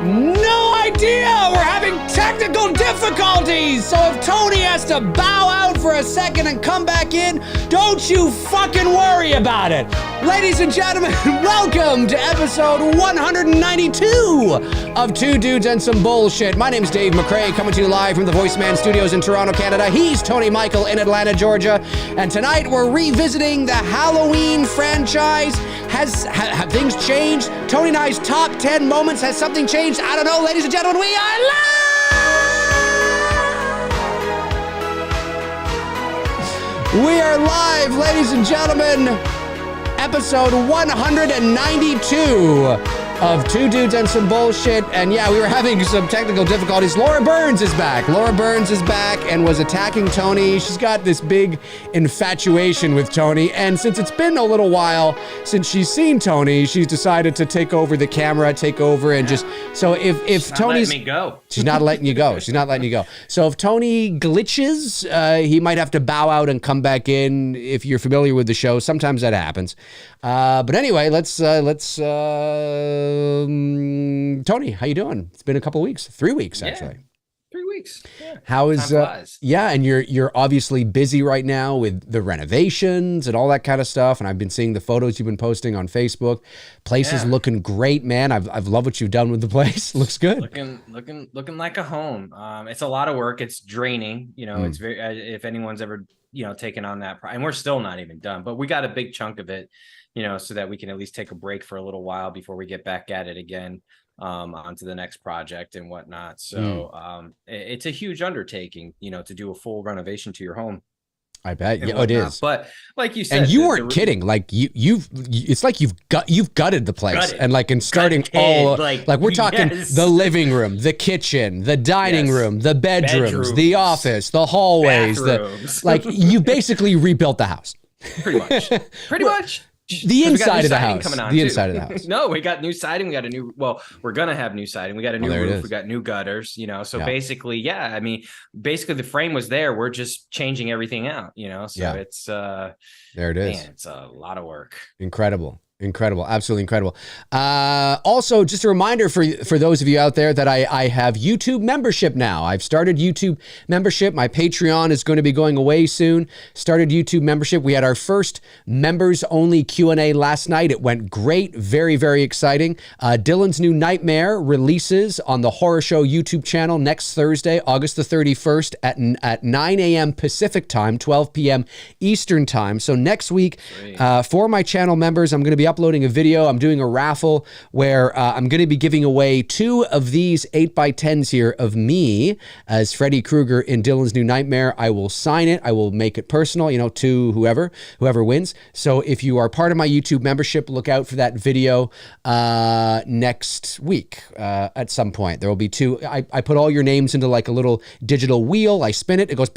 No idea! We're having technical difficulties! So if Tony has to bow out for a second and come back in, don't you fucking worry about it. Ladies and gentlemen, welcome to episode 192 of Two Dudes and Some Bullshit. My name's Dave McCrae, coming to you live from the Voice Man Studios in Toronto, Canada. He's Tony Michael in Atlanta, Georgia. And tonight we're revisiting the Halloween franchise. Have things changed? Tony and I's top 10 moments. Has something changed? I don't know. Ladies and gentlemen, we are live! We are live, ladies and gentlemen. Episode 192 of Two Dudes and Some Bullshit. And yeah, we were having some technical difficulties. Laura Burns is back. Laura Burns is back and was attacking Tony. She's got this big infatuation with Tony. And since it's been a little while since she's seen Tony, she's decided to take over the camera, take over and just... So if Tony's... Letting me go. She's not letting you go. She's not letting you go. So if Tony glitches, he might have to bow out and come back in. If you're familiar with the show, sometimes that happens. But anyway, let's Tony, how you doing? It's been a couple weeks, 3 weeks actually. Yeah. 3 weeks. Yeah. How is yeah, and you're obviously busy right now with the renovations and all that kind of stuff. And I've been seeing the photos you've been posting on Facebook. Place is looking great, man. I've loved what you've done with the place. Looks good. Looking like a home. It's a lot of work. It's draining. You know, it's very. If anyone's ever taken on that, and we're still not even done, but we got a big chunk of it. So that we can at least take a break for a little while before we get back at it again, onto the next project and whatnot. So it's a huge undertaking, to do a full renovation to your home. I bet. Yeah, it is. But like you said, and you weren't kidding. Like it's like you've gutted the place and starting all like we're talking the living room, the kitchen, the dining room, the bedrooms, the office, the hallways, you basically rebuilt the house. Pretty much. The inside of the house. The inside of the house. No, we got new siding. We got we're going to have new siding. We got a new roof. We got new gutters, So basically, basically the frame was there. We're just changing everything out, So it's, there it is. Man, it's a lot of work. Incredible. Absolutely incredible. Also, just a reminder for those of you out there that I have YouTube membership now. I've started YouTube membership. My Patreon is going to be going away soon. Started YouTube membership. We had our first members only Q&A last night. It went great. Very, very exciting. Dylan's New Nightmare releases on the Horror Show YouTube channel next Thursday, August the 31st at 9 a.m. Pacific time, 12 p.m. Eastern time. So next week, for my channel members, I'm going to be uploading a video. I'm doing a raffle where I'm going to be giving away 2 of these 8x10s here of me as Freddy Krueger in Dylan's New Nightmare. I will sign it. I will make it personal, to whoever wins. So if you are part of my YouTube membership, look out for that video next week at some point. There will be 2. I put all your names into like a little digital wheel. I spin it. It goes,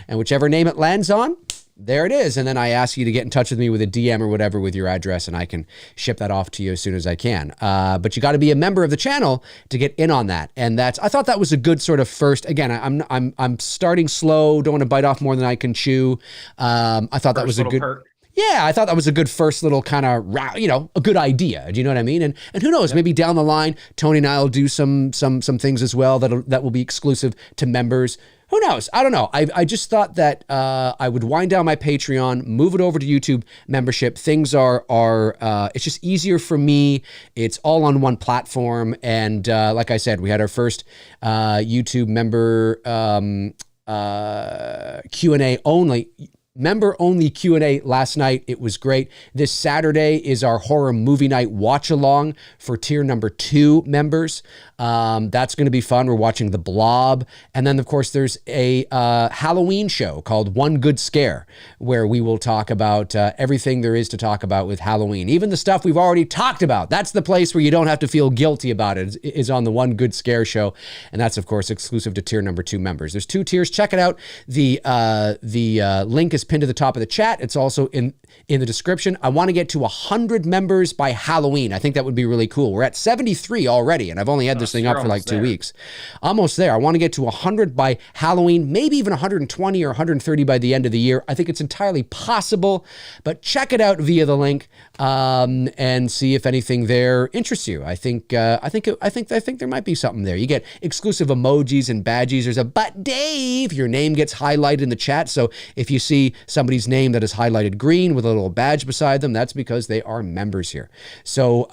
and whichever name it lands on, there it is. And then I ask you to get in touch with me with a DM or whatever with your address, and I can ship that off to you as soon as I can. But you got to be a member of the channel to get in on that. And I thought that was a good sort of first. Again, I'm starting slow. Don't want to bite off more than I can chew. I thought that was a good perk. Yeah, I thought that was a good first little kind of, a good idea. Do you know what I mean? And who knows, maybe down the line, Tony and I will do some things as well that will be exclusive to members. Who knows? I don't know. I just thought that I would wind down my Patreon, move it over to YouTube membership. Things are it's just easier for me. It's all on one platform. And like I said, we had our first YouTube member Q&A only. Member-only Q&A last night. It was great. This Saturday is our horror movie night watch-along for tier number 2 members. That's going to be fun. We're watching The Blob. And then, of course, there's a Halloween show called One Good Scare, where we will talk about everything there is to talk about with Halloween. Even the stuff we've already talked about. That's the place where you don't have to feel guilty about it, is on the One Good Scare show. And that's, of course, exclusive to tier number 2 members. There's 2 tiers. Check it out. The link is pinned to the top of the chat. It's also in in the description. I want to get to 100 members by Halloween. I think that would be really cool. We're at 73 already, and I've only had this thing up for like 2 weeks. Almost there. I want to get to 100 by Halloween, maybe even 120 or 130 by the end of the year. I think it's entirely possible, but check it out via the link and see if anything there interests you. I think there might be something there. You get exclusive emojis and badges. There's a But Dave. Your name gets highlighted in the chat. So if you see somebody's name that is highlighted green with a little badge beside them, that's because they are members here. So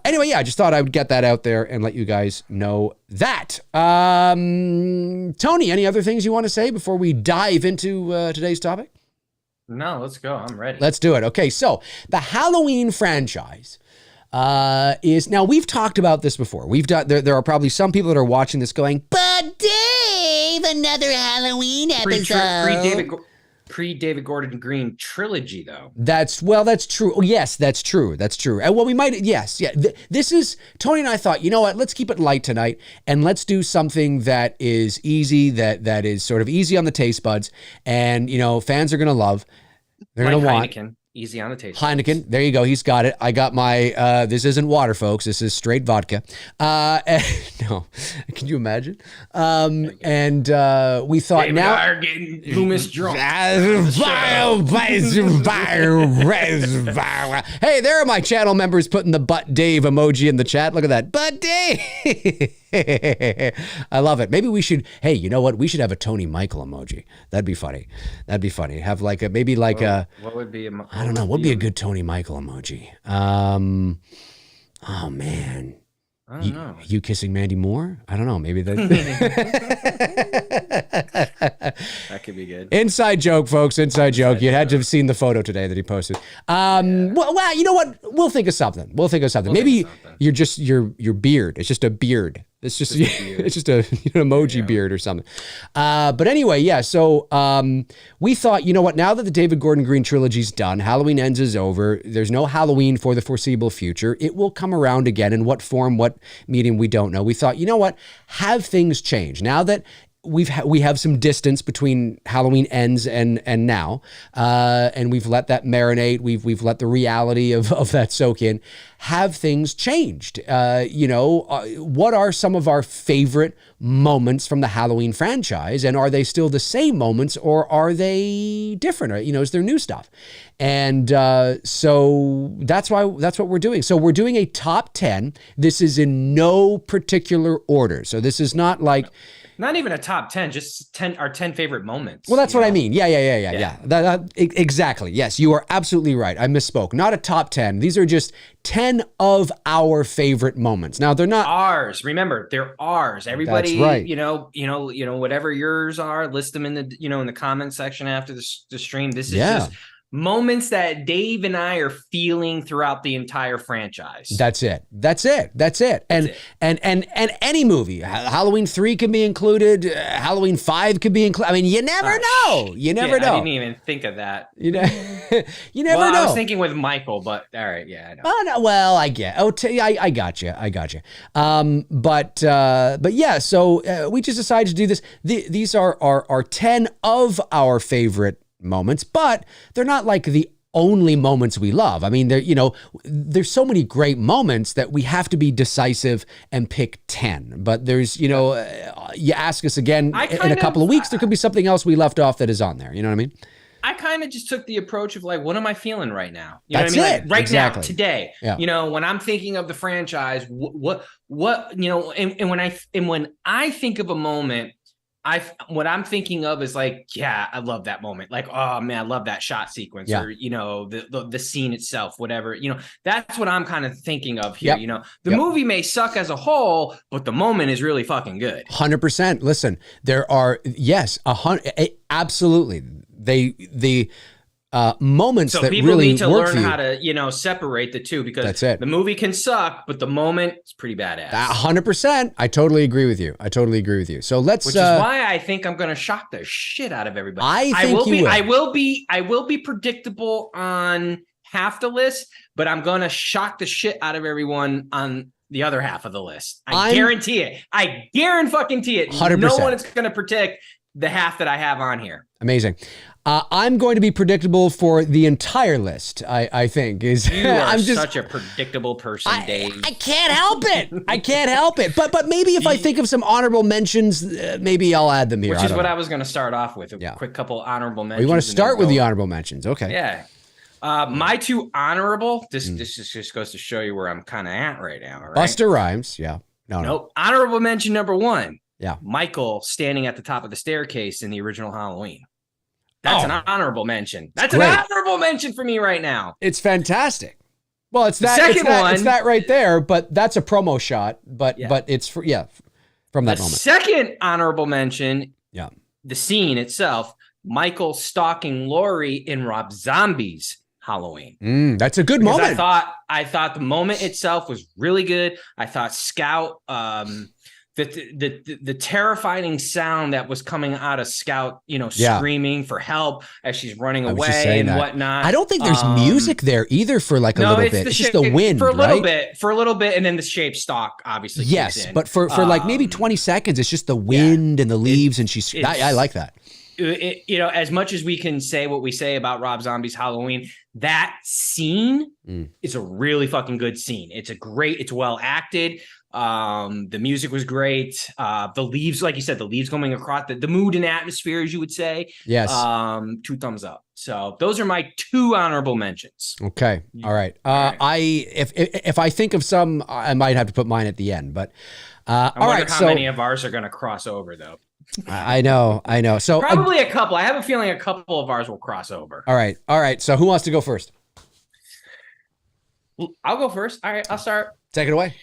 anyway, yeah, I just thought I would get that out there and let you guys know that. Tony, any other things you want to say before we dive into today's topic? No, let's go. I'm ready. Let's do it. Okay, so the Halloween franchise is, now we've talked about this before. We've done, there are probably some people that are watching this going, but Dave, another Halloween episode. Pre-David Gordon Green trilogy, though. That's true. Yes, that's true. That's true. And well, we might, yes, yeah. This is, Tony and I thought, you know what, let's keep it light tonight and let's do something that is easy, that is sort of easy on the taste buds and, you know, fans are going to love. They're going to want. Heineken. Easy on the taste. Heineken. There you go. He's got it. I got my, this isn't water, folks. This is straight vodka. No, can you imagine? And we thought David now. Are getting Loomis drunk. Hey, there are my channel members putting the But Dave emoji in the chat. Look at that. But Dave. I love it. Maybe we should, hey, you know what? We should have a Tony Michael emoji. That'd be funny. Have like a, maybe like a, what would be I don't know. What would be a good Tony Michael emoji? Oh man. I don't know. You kissing Mandy Moore? I don't know. Maybe that. That could be good. Inside joke, folks. Inside joke. You had to have seen the photo today that he posted. Well, you know what? We'll think of something. Maybe you're just your beard. It's just a beard. It's just it's just a emoji beard or something. But anyway, yeah. So we thought, you know what? Now that the David Gordon Green trilogy's done, Halloween Ends is over. There's no Halloween for the foreseeable future. It will come around again. In what form, what medium, we don't know. We thought, you know what? Have things change now that we have some distance between Halloween Ends and now, and we've let that marinate. We've let the reality of that soak in. Have things changed? What are some of our favorite moments from the Halloween franchise, and are they still the same moments, or are they different? Or, is there new stuff? And so that's what we're doing. So we're doing a top 10. This is in no particular order. So this is not like. Not even a top 10, just our 10 favorite moments. Well, that's what I mean. Yeah. Exactly. Yes, you are absolutely right. I misspoke. Not a top 10. These are just 10 of our favorite moments. Now, they're not ours. Remember, they're ours. Everybody, that's right. Whatever yours are, list them in the, in the comment section after the stream. This is just moments that Dave and I are feeling throughout the entire franchise. That's it. And any movie, Halloween 3 can be included. Halloween 5 could be included. I mean, you never know. You never know. I didn't even think of that. You never know. I was thinking with Michael, but all right. Yeah, I know. Oh, no, well, I get. I got you. But yeah. So we just decided to do this. These are 10 of our favorite moments, but they're not like the only moments we love. I mean, there's so many great moments that we have to be decisive and pick 10. But there's, you ask us again in a couple of weeks, there could be something else we left off that is on there. You know what I mean? I kind of just took the approach of like, what am I feeling right now? You That's know what I mean? it. Like, right Exactly. now, today, when I'm thinking of the franchise, what, and when I think of a moment, what I'm thinking of is like, yeah, I love that moment. Like, oh man, I love that shot sequence, or the scene itself, whatever. That's what I'm kind of thinking of here. Yep. The movie may suck as a whole, but the moment is really fucking good. 100%. Listen, there are absolutely the moments so that people really need to work learn for you. how to separate the two, because That's it. The movie can suck, but the moment is pretty badass. 100%. I totally agree with you. So let's. Which is why I think I'm going to shock the shit out of everybody. I will be predictable on half the list, but I'm going to shock the shit out of everyone on the other half of the list. I guarantee it. I guarantee it. 100%. No one is going to predict the half that I have on here. Amazing. I'm going to be predictable for the entire list. I think is. You are I'm just such a predictable person, Dave. I can't help it. I can't help it. But maybe if I think of some honorable mentions, maybe I'll add them here. Which is what I was going to start off with. A quick couple honorable mentions. We want to start with the honorable mentions. Okay. Yeah. My two honorable. This just goes to show you where I'm kind of at right now. Right? Busta Rhymes. Yeah. Nope. Honorable mention number one. Yeah. Michael standing at the top of the staircase in the original Halloween. That's an honorable mention. That's an honorable mention for me right now. It's fantastic. Well, it's that second one. It's that right there, but that's a promo shot. But it's from that moment. Second honorable mention. Yeah. The scene itself. Michael stalking Lori in Rob Zombie's Halloween. That's a good moment. I thought the moment itself was really good. I thought Scout. The terrifying sound that was coming out of Scout, screaming for help as she's running away and whatnot. I don't think there's music there either for like a little bit. It's just the wind, for a little bit, and then the shape stock obviously. Yes, kicks in. But for like maybe 20 seconds, it's just the wind and the leaves, and she's. I like that. As much as we can say what we say about Rob Zombie's Halloween, that scene is a really fucking good scene. It's well acted. The music was great. The leaves, like you said, the leaves coming across the mood and atmosphere, as you would say. Yes. 2 thumbs up. So those are my 2 honorable mentions. Okay. All right. If I think of some, I might have to put mine at the end, but I wonder how many of ours are going to cross over though. I know. So probably a couple. I have a feeling a couple of ours will cross over. All right. So who wants to go first? I'll go first. All right. I'll start. Take it away.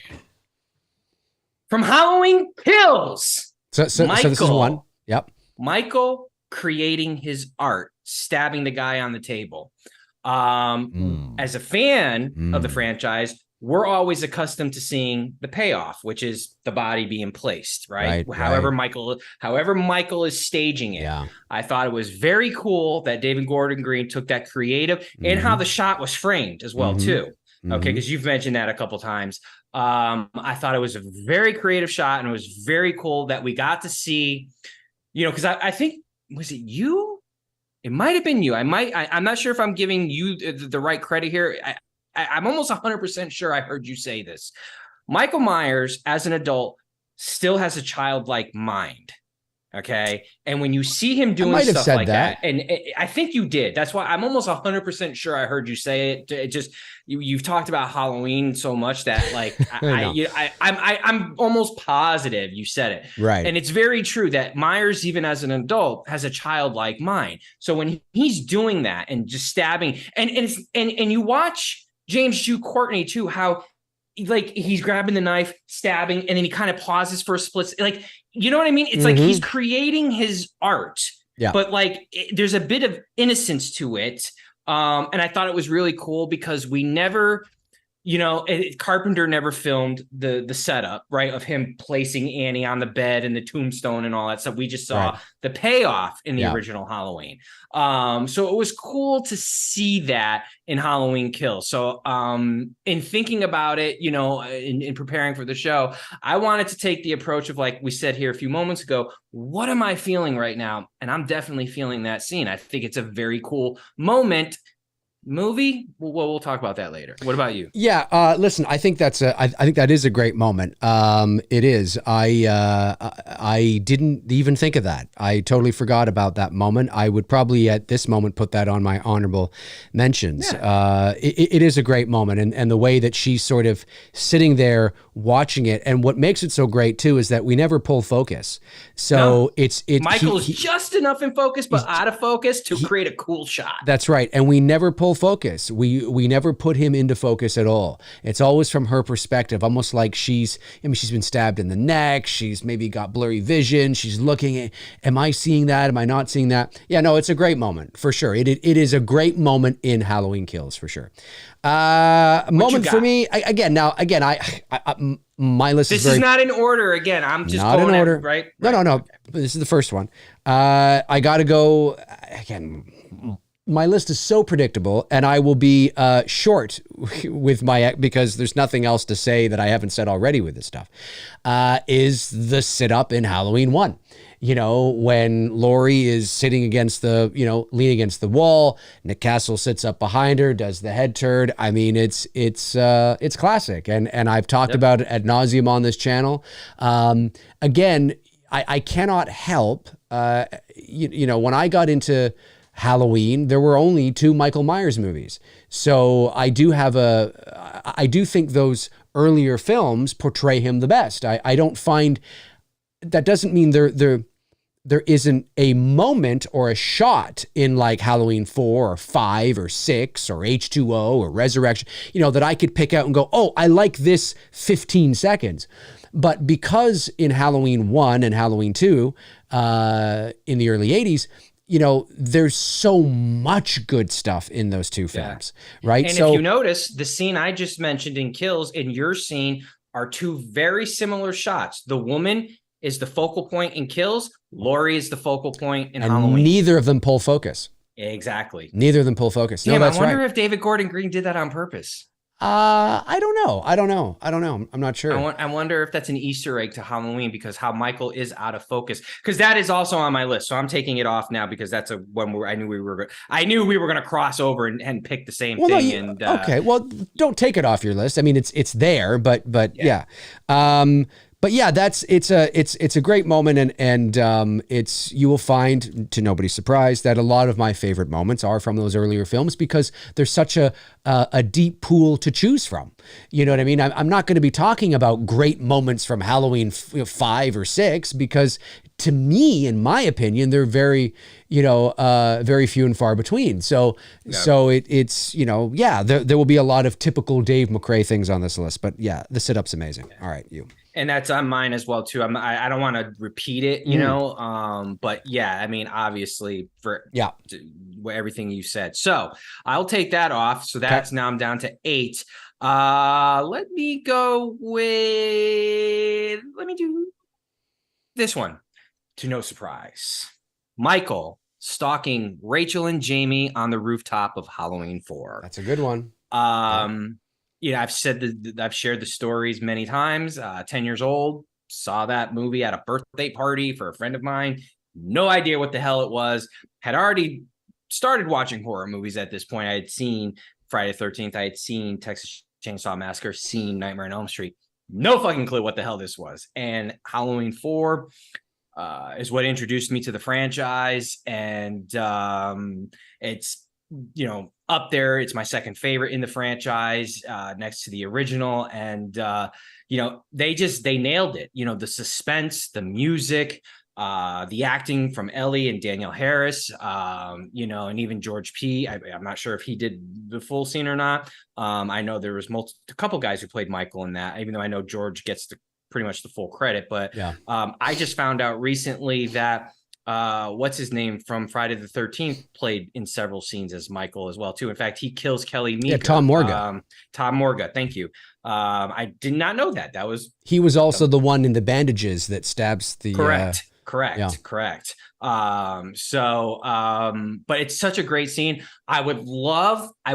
From Halloween Kills. So this is one. Yep. Michael creating his art, stabbing the guy on the table. As a fan of the franchise, we're always accustomed to seeing the payoff, which is the body being placed, right? However Michael is staging it. Yeah. I thought it was very cool that David Gordon Green took that creative and how the shot was framed as well too. Okay, because you've mentioned that a couple times. I thought it was a very creative shot, and it was very cool that we got to see, because I think, was it you? It might have been you. I'm not sure if I'm giving you the right credit here. I'm almost 100% sure I heard you say this. Michael Myers, as an adult, still has a childlike mind. Okay. And when you see him doing stuff like that, and I think you did, that's why I'm almost 100% sure I heard you say it. It just, you've talked about Halloween so much that like, I'm almost positive you said it. Right. And it's very true that Myers, even as an adult, has a childlike mind. So when he's doing that and just stabbing and you watch James Jude Courtney too, how like he's grabbing the knife, stabbing, and then he kind of pauses for a split. Like, you know what I mean? It's like he's creating his art, but like there's a bit of innocence to it. And I thought it was really cool because we never, Carpenter never filmed the setup, right, of him placing Annie on the bed and the tombstone and all that stuff. We just saw the payoff in the original Halloween. So it was cool to see that in Halloween Kills. So in thinking about it, in preparing for the show, I wanted to take the approach of, like we said here a few moments ago, what am I feeling right now? And I'm definitely feeling that scene. I think it's a very cool moment. Movie, we'll talk about that later. What about you? Yeah, listen, I think I think that is a great moment. It is. I didn't even think of that. I totally forgot about that moment. I would probably at this moment put that on my honorable mentions. Yeah. It is a great moment, and the way that she's sort of sitting there watching it, and what makes it so great too is that we never pull focus. So it's Michael's just enough in focus, but out of focus to create a cool shot. That's right, and we never pull focus. We never put him into focus at all. It's always from her perspective, almost like she's been stabbed in the neck. She's maybe got blurry vision. She's looking at, am I seeing that? Am I not seeing that? Yeah, no, it's a great moment for sure. It is a great moment in Halloween Kills for sure. Moment for me again. My list is not in order. Again, I'm just not going in order. Right? No. Okay. This is the first one. I got to go again. My list is so predictable, and I will be short with because there's nothing else to say that I haven't said already with this stuff. Is the sit up in Halloween 1. you know, when Laurie is sitting against the, you know, leaning against the wall, Nick Castle sits up behind her, does the head turn. I mean, it's classic. And I've talked about it ad nauseum on this channel. Again, I cannot help, you know, when I got into Halloween, there were only 2 Michael Myers movies. So I do think those earlier films portray him the best. I don't find, that doesn't mean there isn't a moment or a shot in like Halloween 4 or 5 or 6 or H2O or Resurrection, you know, that I could pick out and go, oh, I like this 15 seconds. But because in Halloween 1 and Halloween 2, in the early 80s, you know, there's so much good stuff in those 2 films, right? And so, if you notice, the scene I just mentioned in Kills and your scene are 2 very similar shots. The woman is the focal point in Kills. Laurie is the focal point in Halloween. Neither of them pull focus. Exactly. Neither of them pull focus. Damn, no, that's I wonder right. if David Gordon Green did that on purpose. I don't know. I'm not sure. I wonder if that's an Easter egg to Halloween, because how Michael is out of focus, because that is also on my list. So I'm taking it off now because that's one where I knew we were going to cross over and pick the same thing. Okay, well, don't take it off your list. I mean, it's there, but yeah. But yeah, it's a great moment, and you will find, to nobody's surprise, that a lot of my favorite moments are from those earlier films because there's such a deep pool to choose from. You know what I mean? I'm not going to be talking about great moments from Halloween 5 or 6 because, to me, in my opinion, they're very, very few and far between. So it's there will be a lot of typical Dave McRae things on this list, but yeah, the sit-up's amazing. All right, you. And that's on mine as well too. I don't want to repeat it, but yeah, I mean, obviously for everything you said. So I'll take that off. So that's now I'm down to 8. Let me do this one. To no surprise, Michael stalking Rachel and Jamie on the rooftop of Halloween 4. That's a good one. I've said I've shared the stories many times. 10 years old, saw that movie at a birthday party for a friend of mine. No idea what the hell it was. Had already started watching horror movies at this point. I had seen Friday the 13th. I had seen Texas Chainsaw Massacre, seen Nightmare on Elm Street. No fucking clue what the hell this was. And Halloween 4 is what introduced me to the franchise. And it's, up there. It's my second favorite in the franchise, next to the original. And, they nailed it. The suspense, the music, the acting from Ellie and Danielle Harris, and even George P. I'm not sure if he did the full scene or not. I know there was a couple guys who played Michael in that, even though I know George gets pretty much the full credit. But I just found out recently that what's his name from Friday the 13th played in several scenes as Michael as well too. In fact, he kills Kelly Meeker. Yeah, Tom Morga. Tom Morga, thank you. I did not know that. He was also the one in the bandages that stabs the correct. But it's such a great scene. I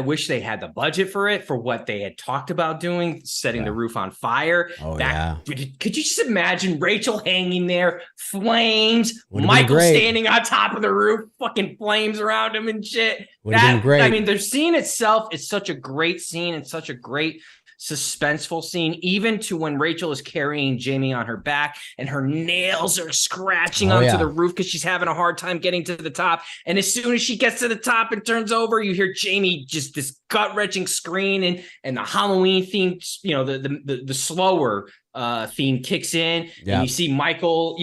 wish they had the budget for it, for what they had talked about doing, setting the roof on fire. Could you just imagine Rachel hanging there, flames, Michael standing on top of the roof, fucking flames around him and shit. Would've been great. I mean, the scene itself is such a great scene and such a great suspenseful scene, even to when Rachel is carrying Jamie on her back and her nails are scratching onto the roof because she's having a hard time getting to the top. And as soon as she gets to the top and turns over, you hear Jamie just this gut-wrenching scream, and the Halloween theme, the slower theme kicks in, and you see Michael,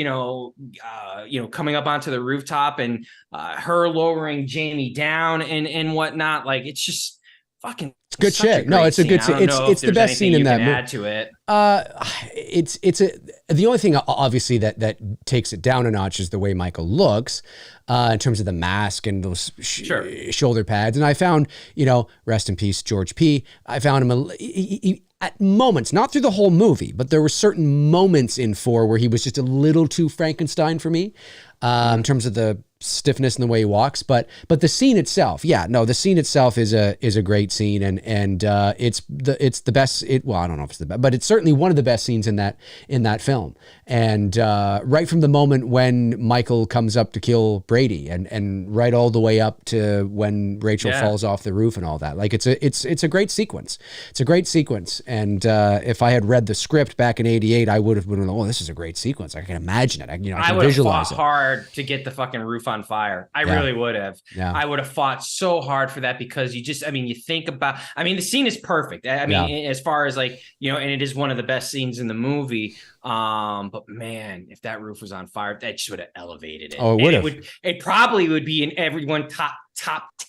coming up onto the rooftop, and her lowering Jamie down and whatnot. Like, it's just fucking. It's good shit. No, it's a good scene. It's the best scene in that movie. Add to it. The only thing obviously that takes it down a notch is the way Michael looks, in terms of the mask and those shoulder pads. And I found, rest in peace, George P. I found him at moments, not through the whole movie, but there were certain moments in 4 where he was just a little too Frankenstein for me, in terms of the stiffness in the way he walks, but the scene itself, the scene itself is a great scene, and it's the best. Well, I don't know if it's the best, but it's certainly one of the best scenes in that film. And right from the moment when Michael comes up to kill Brady, and right all the way up to when Rachel falls off the roof and all that, like it's a great sequence. It's a great sequence, and if I had read the script back in '88, I would have been, oh, this is a great sequence. I can imagine it. I can visualize it. Hard to get the fucking roof on fire. I really would have. Yeah. I would have fought so hard for that, because you think about, the scene is perfect. As far as like, and it is one of the best scenes in the movie. But man, if that roof was on fire, that just would have elevated it. Oh, it would have. It probably would be in everyone top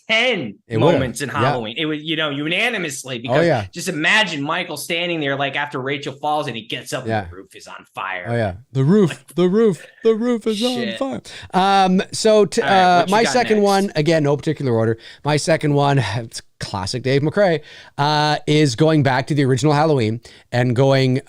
10 moments in Halloween. It would, unanimously, because just imagine Michael standing there, like after Rachel falls and he gets up and the roof is on fire. Oh yeah. The roof is on fire. So my second one, again, no particular order. My second one, it's classic Dave McRae, is going back to the original Halloween and going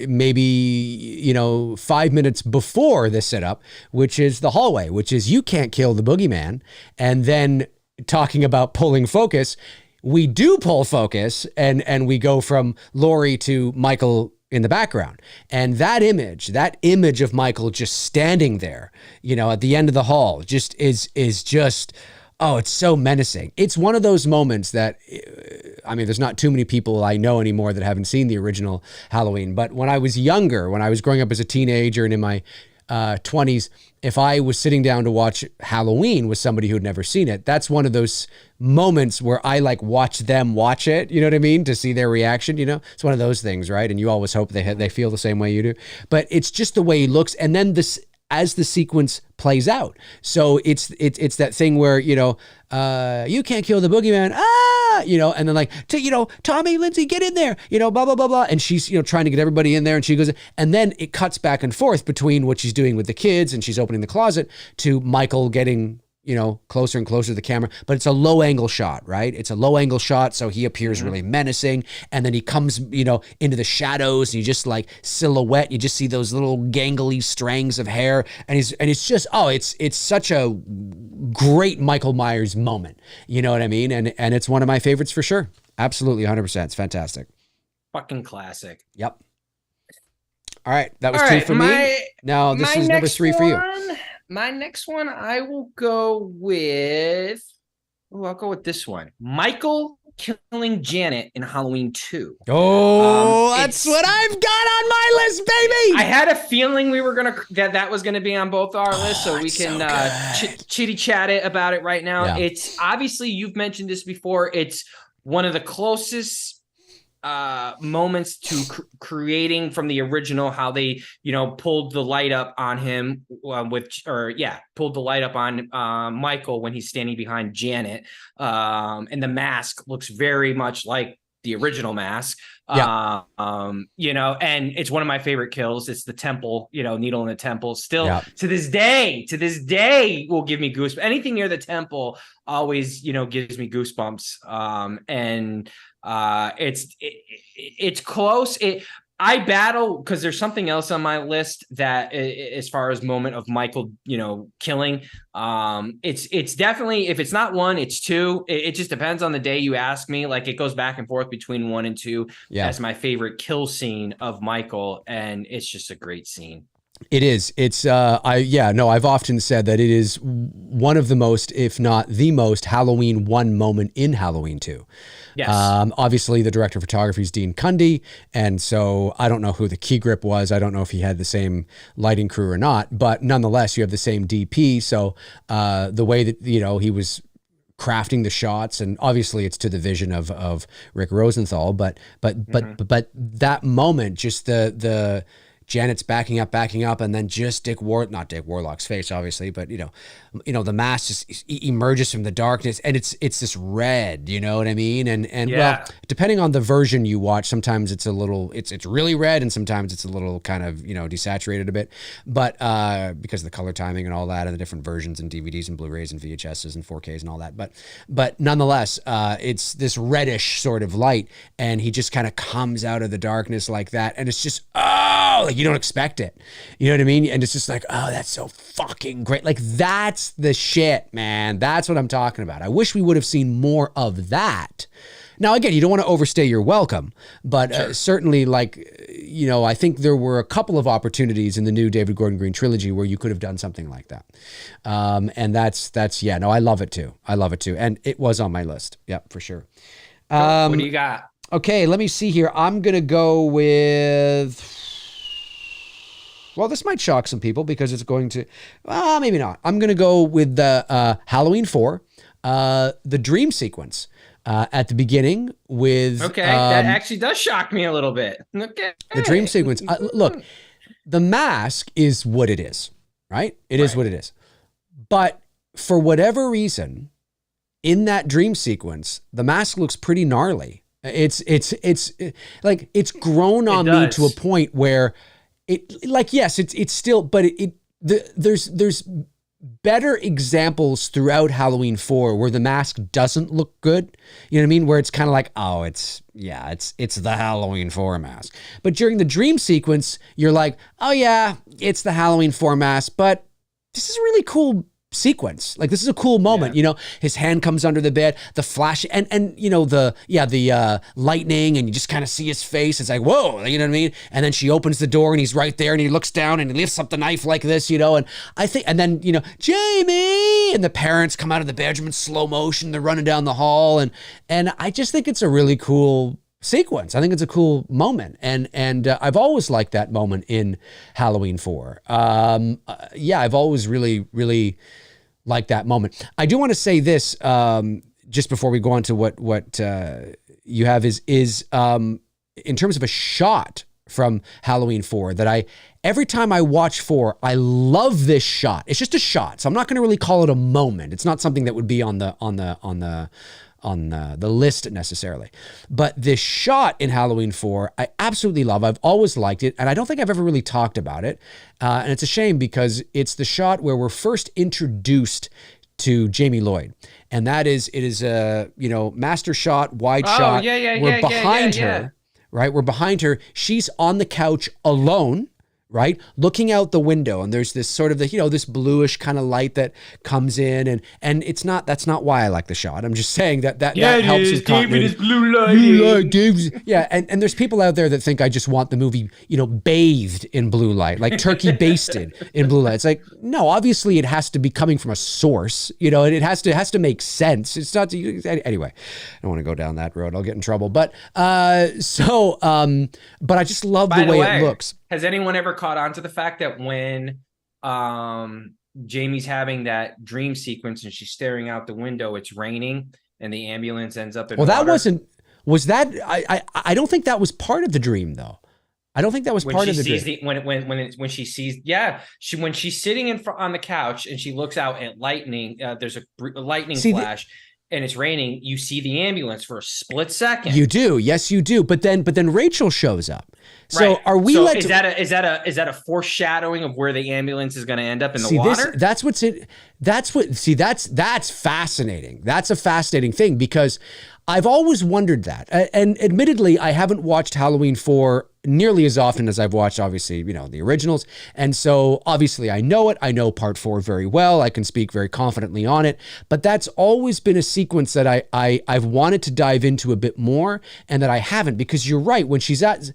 maybe 5 minutes before the setup, which is the hallway, which is you can't kill the boogeyman. And then talking about pulling focus, we do pull focus, and we go from Laurie to Michael in the background. And that image of Michael just standing there, at the end of the hall, just is just, oh, it's so menacing. It's one of those moments that, there's not too many people I know anymore that haven't seen the original Halloween. But when I was younger, when I was growing up as a teenager and in my 20s, if I was sitting down to watch Halloween with somebody who had never seen it, that's one of those moments where I like watch them watch it, you know what I mean? To see their reaction, it's one of those things, right? And you always hope they feel the same way you do, but it's just the way he looks. And then as the sequence plays out. So it's that thing where, you can't kill the boogeyman, and then like, Tommy, Lindsay, get in there, blah, blah, blah, blah. And she's, trying to get everybody in there, and she goes, and then it cuts back and forth between what she's doing with the kids, and she's opening the closet, to Michael getting, closer and closer to the camera, but it's a low angle shot, right? It's a low angle shot. So he appears really menacing. And then he comes, into the shadows, and you just like silhouette, you just see those little gangly strands of hair. And it's just, it's such a great Michael Myers moment. You know what I mean? And it's one of my favorites for sure. Absolutely. 100%. It's fantastic. Fucking classic. Yep. All right. That was two for me. Now this is number three for you. My next one, I will go with. I'll go with this one. Michael killing Janet in Halloween 2. Oh, that's what I've got on my list, baby. I had a feeling we were that was gonna be on both our lists, so we can chitty chat it about it right now. Yeah. It's obviously, you've mentioned this before. It's one of the closest moments to creating from the original, how they pulled the light up on him pulled the light up on Michael when he's standing behind Janet, and the mask looks very much like the original mask. And it's one of my favorite kills. It's the temple, needle in the temple. Still to this day will give me goosebumps. Anything near the temple always gives me goosebumps. It's close. I battle because there's something else on my list that, as far as moment of Michael, killing, it's definitely, if it's not one, it's two. It just depends on the day you ask me. Like, it goes back and forth between 1 and 2 as my favorite kill scene of Michael, and it's just a great scene. It is. It's I've often said that it is one of the most, if not the most, Halloween 1 moment in Halloween 2. Yes. Obviously the director of photography is Dean Cundy. And so I don't know who the key grip was. I don't know if he had the same lighting crew or not, but nonetheless, you have the same DP. So the way that, he was crafting the shots, and obviously it's to the vision of Rick Rosenthal, but that moment, just the Janet's backing up, and then just not Dick Warlock's face, obviously, but the mask just emerges from the darkness, and it's this red, you know what I mean? And well, depending on the version you watch, sometimes it's a little, it's really red, and sometimes it's a little kind of, desaturated a bit, but because of the color timing and all that, and the different versions and DVDs and Blu-rays and VHSs and 4Ks and all that. But nonetheless, it's this reddish sort of light, and he just kind of comes out of the darkness like that, and it's just, like you don't expect it. You know what I mean? And it's just like, oh, that's so fucking great. Like that's the shit, man. That's what I'm talking about. I wish we would have seen more of that. Now, again, you don't want to overstay your welcome, but certainly, like, you know, I think there were a couple of opportunities in the new David Gordon Green trilogy where you could have done something like that. And that's yeah, no, I love it too. I love it too. And it was on my list. Yeah, for sure. What do you got? Okay, let me see here. I'm going to go with, well, this might shock some people because it's going to, maybe not. I'm going to go with the Halloween 4, the dream sequence. At the beginning with... Okay, that actually does shock me a little bit. Okay. The dream sequence. Look, the mask is what it is, right? It is what it is. But for whatever reason, in that dream sequence, the mask looks pretty gnarly. It's like it's grown on me to a point where it, like, yes, it's still, but there's better examples throughout Halloween 4 where the mask doesn't look good. You know what I mean? Where it's kind of like, oh, it's the Halloween 4 mask. But during the dream sequence, you're like, oh yeah, it's the Halloween 4 mask, but this is a really cool sequence. Like, this is a cool moment. You know, his hand comes under the bed, the flash, and you know, the lightning, and you just kind of see his face. It's like, whoa, you know what I mean? And then she opens the door and he's right there and he looks down and he lifts up the knife like this, you know, and I think, and then, you know, Jamie, and the parents come out of the bedroom in slow motion, they're running down the hall, and I just think it's a really cool sequence. I think it's a cool moment, and I've always liked that moment in Halloween 4. Yeah, I've always really liked that moment. I do want to say this just before we go on to what you have is in terms of a shot from Halloween 4 that every time I watch 4, I love this shot. It's just a shot, so I'm not going to really call it a moment. It's not something that would be on the list necessarily. But this shot in Halloween 4, I absolutely love. I've always liked it, and I don't think I've ever really talked about it. And it's a shame because it's the shot where we're first introduced to Jamie Lloyd. And it is a, you know, master shot, wide shot. We're behind her, right? We're behind her. She's on the couch alone, right? Looking out the window, and there's this sort of this bluish kind of light that comes in, and that's not why I like the shot. I'm just saying that helps with continuity. David is blue light. Yeah, and there's people out there that think I just want the movie, you know, bathed in blue light, like turkey basted in blue light. It's like, no, obviously it has to be coming from a source, you know, and it has to make sense. It's not anyway. I don't want to go down that road. I'll get in trouble. But but I just love the way it looks. Has anyone ever caught on to the fact that when Jamie's having that dream sequence and she's staring out the window, it's raining and the ambulance ends up in water? I don't think that was part of the dream though. I don't think that was part of the dream. When she sees, when she's sitting on the couch and she looks out at lightning, there's a lightning flash. And it's raining, you see the ambulance for a split second. You do, yes, you do. But then Rachel shows up. So are we? So is that a foreshadowing of where the ambulance is going to end up in the water? That's fascinating. That's a fascinating thing because I've always wondered that. And admittedly, I haven't watched Halloween 4 nearly as often as I've watched, obviously, you know, the originals. And so obviously I know it. I know part 4 very well. I can speak very confidently on it. But that's always been a sequence that I've wanted to dive into a bit more and that I haven't, because you're right. When she's at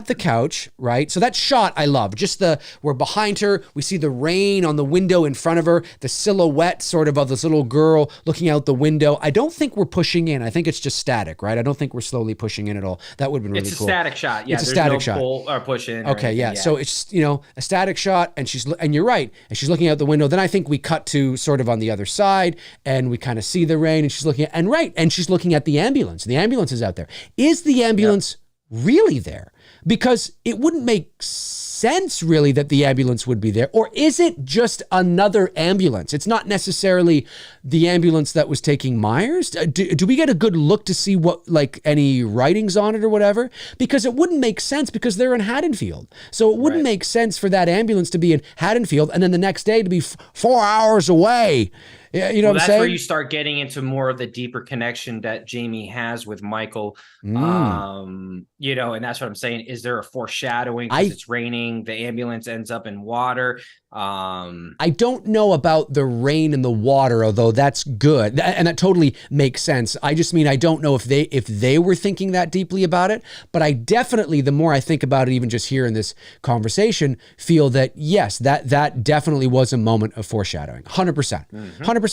the couch, right? So that shot I love. Just we're behind her. We see the rain on the window in front of her, the silhouette sort of this little girl looking out the window. I don't think we're pushing in. I think it's just static, right? I don't think we're slowly pushing in at all. That would have been really cool. It's a static shot. Yeah, it's a static shot. Pull or push in. Okay, yeah. So it's, you know, a static shot, and you're right. And she's looking out the window. Then I think we cut to sort of on the other side, and we kind of see the rain, and she's looking and she's looking at the ambulance. The ambulance is out there. Is the ambulance really there? Because it wouldn't make sense really that the ambulance would be there. Or is it just another ambulance? It's not necessarily the ambulance that was taking Myers. Do we get a good look to see what, like, any writings on it or whatever? Because it wouldn't make sense because they're in Haddonfield. So it wouldn't make sense for that ambulance to be in Haddonfield and then the next day to be 4 hours away Yeah, you know what I'm that's saying? where you start getting into more of the deeper connection that Jamie has with Michael. You know, and that's what I'm saying. Is there a foreshadowing because it's raining? The ambulance ends up in water. I don't know about the rain and the water, although that's good. And that totally makes sense. I just mean, I don't know if they were thinking that deeply about it, but I definitely, the more I think about it, even just here in this conversation, feel that yes, that definitely was a moment of foreshadowing. 100%. 100%.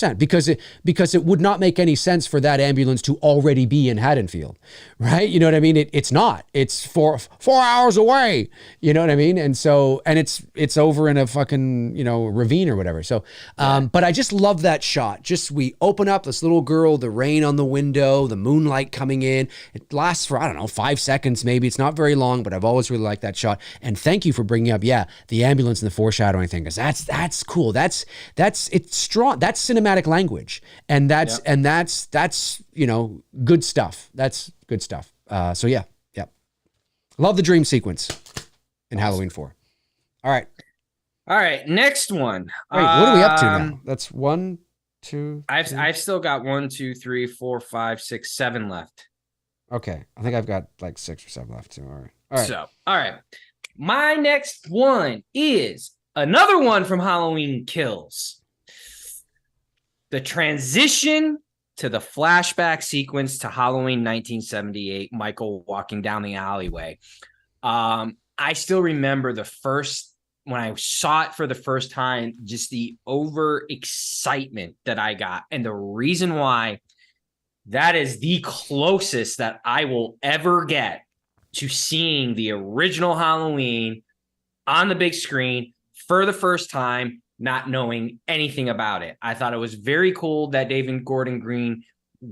Because it would not make any sense for that ambulance to already be in Haddonfield, right? You know what I mean? It's not. It's 4 hours away. You know what I mean? And so, and it's over in a fucking, you know, ravine or whatever. So, but I just love that shot. Just, we open up, this little girl, the rain on the window, the moonlight coming in. It lasts for, I don't know, 5 seconds maybe. It's not very long, but I've always really liked that shot. And thank you for bringing up, the ambulance and the foreshadowing thing, because that's cool. It's strong. That's cinematic language. And that's, you know, good stuff. That's good stuff. So yeah. Love the dream sequence in Halloween 4. All right. Next one. Wait, what are we up to now? That's 1, 2. I've still got 1, 2, 3, 4, 5, 6, 7 left. Okay, I think I've got like 6 or 7 left too. All right. So, all right. My next one is another one from Halloween Kills. The transition to the flashback sequence to Halloween 1978, Michael walking down the alleyway. I still remember when I saw it for the first time, just the over excitement that I got. And the reason why, that is the closest that I will ever get to seeing the original Halloween on the big screen for the first time, not knowing anything about it. I thought it was very cool that David Gordon Green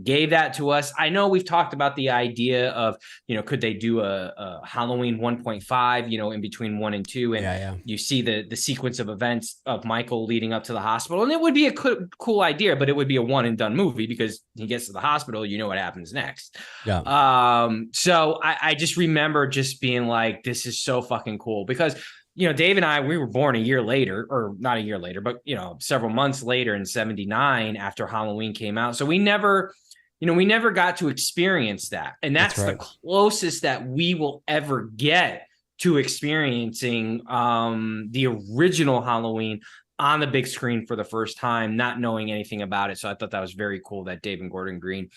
gave that to us. I know we've talked about the idea of, you know, could they do a Halloween 1.5, you know, in between 1 and 2, and you see the sequence of events of Michael leading up to the hospital, and it would be a cool idea, but it would be a one and done movie because he gets to the hospital, you know what happens next. So I just remember just being like, this is so fucking cool, because you know, Dave and I, we were born a year later, or not a year later, but, you know, several months later in 79 after Halloween came out. So we never got to experience that. And that's the closest that we will ever get to experiencing the original Halloween on the big screen for the first time, not knowing anything about it. So I thought that was very cool that David Gordon Green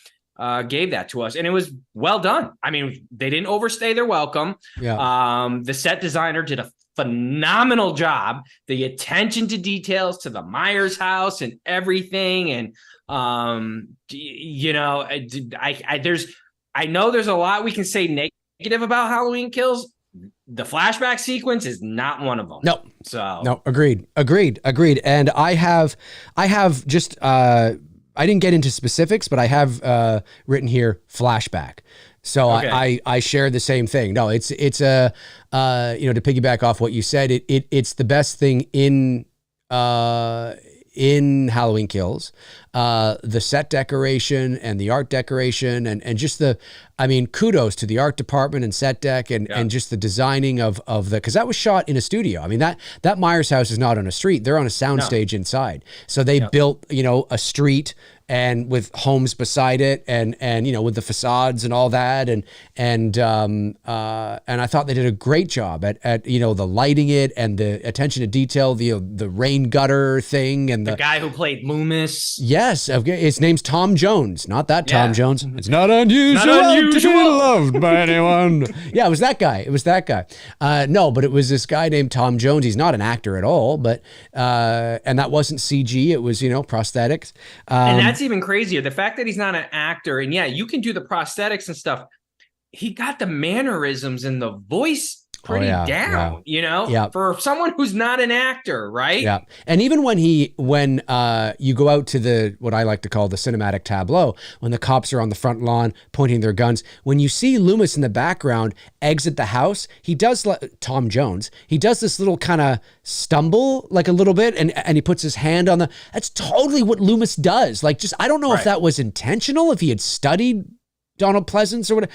gave that to us, and it was well done. I mean, they didn't overstay their welcome. The set designer did a phenomenal job. The attention to details to the Myers house and everything, and you know, I know there's a lot we can say negative about Halloween Kills. The flashback sequence is not one of them. No, agreed. And I have just I didn't get into specifics, but I have written here flashback. So I share the same thing. No, it's a you know, to piggyback off what you said, it's the best thing in Halloween Kills, the set decoration and the art decoration and just I mean, kudos to the art department and set deck and just the designing of because that was shot in a studio. I mean, that Myers house is not on a street. They're on a soundstage inside. So they built, you know, a street and with homes beside it and you know, with the facades and all that. And I thought they did a great job at you know, the lighting it and the attention to detail, the rain gutter thing and the guy who played Loomis. Yes. His name's Tom Jones, not that Tom Jones. It's not unusual to be loved by anyone. It was that guy. No, but it was this guy named Tom Jones. He's not an actor at all, but and that wasn't CG. It was, you know, prosthetics. And that's even crazier. The fact that he's not an actor, and you can do the prosthetics and stuff. He got the mannerisms and the voice pretty down, you know, for someone who's not an actor, right? Yeah. And even when you go out to what I like to call the cinematic tableau, when the cops are on the front lawn pointing their guns, when you see Loomis in the background exit the house, he does, Tom Jones, he does this little kind of stumble like a little bit and he puts his hand on that's totally what Loomis does. Like, just, I don't know if that was intentional, if he had studied Donald Pleasance or whatever,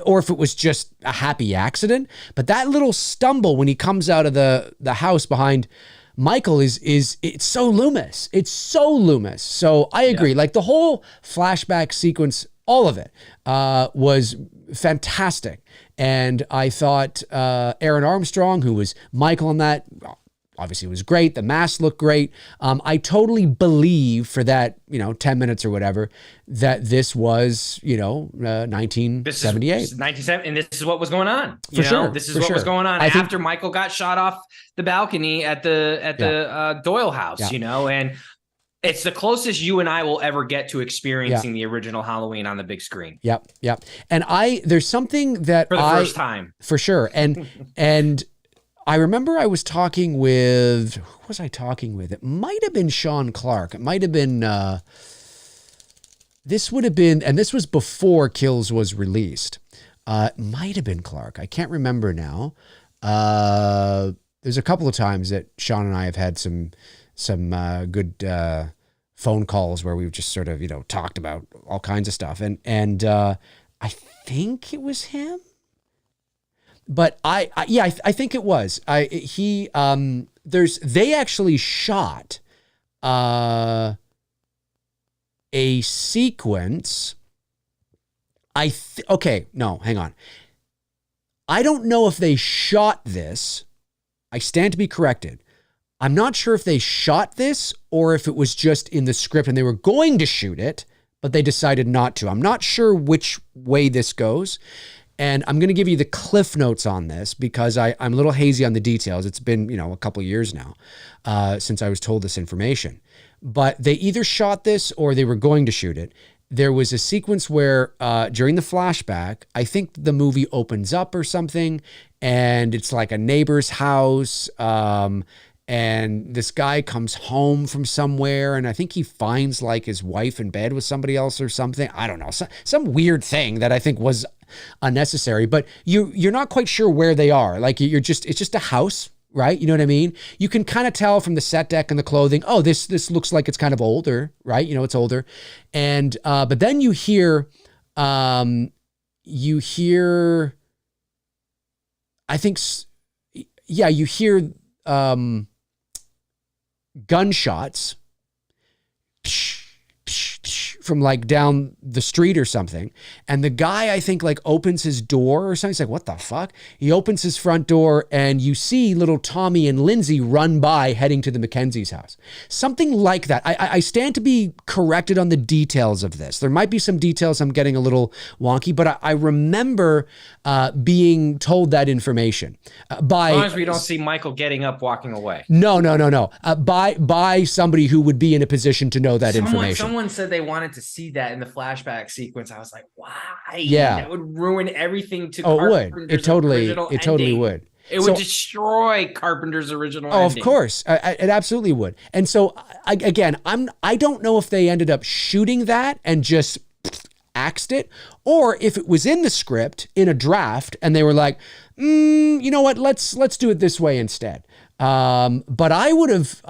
or if it was just a happy accident. But that little stumble when he comes out of the house behind Michael is it's so Loomis. It's so Loomis. So I agree. Yeah. Like the whole flashback sequence, all of it was fantastic. And I thought Aaron Armstrong, who was Michael in that, obviously was great. The mask looked great. I totally believe for that, 10 minutes or whatever, that this was, 1978. This is 1970, and this is what was going on. For sure. This is what was going on after Michael got shot off the balcony at the Doyle house, and it's the closest you and I will ever get to experiencing the original Halloween on the big screen. Yep. And there's something that for the first time. For sure. And I remember I was talking with, who was I talking with? It might have been Sean Clark. It might have been, this would have been, and this was before Kills was released. It might have been Clark. I can't remember now. There's a couple of times that Sean and I have had some good phone calls where we've just sort of, talked about all kinds of stuff. And I think it was him. But I think it was. They actually shot a sequence. No, hang on. I don't know if they shot this. I stand to be corrected. I'm not sure if they shot this or if it was just in the script and they were going to shoot it, but they decided not to. I'm not sure which way this goes. And I'm going to give you the cliff notes on this because I'm a little hazy on the details. It's been, a couple of years now since I was told this information. But they either shot this or they were going to shoot it. There was a sequence where during the flashback, I think the movie opens up or something, and it's like a neighbor's house. And this guy comes home from somewhere, and I think he finds like his wife in bed with somebody else or something. I don't know, some weird thing that I think was unnecessary. But you're not quite sure where they are. Like it's just a house, right? You know what I mean? You can kind of tell from the set deck and the clothing. Oh, this looks like it's kind of older, right? It's older, and but then you hear. I think, you hear. Gunshots from like down the street or something. And the guy, I think, like opens his door or something. He's like, what the fuck? He opens his front door and you see little Tommy and Lindsay run by heading to the Mackenzie's house. Something like that. I stand to be corrected on the details of this. There might be some details I'm getting a little wonky, but I remember being told that information by... As long as we don't see Michael getting up, walking away. No. By somebody who would be in a position to know that information. Someone said they wanted to see that in the flashback sequence. I was like, why? Yeah. That would ruin everying to Carpenter's would. It totally would. It would destroy Carpenter's original ending. Of course. It absolutely would. And so, I don't know if they ended up shooting that and just axed it, or if it was in the script, in a draft, and they were like, you know what, let's do it this way instead. But I would have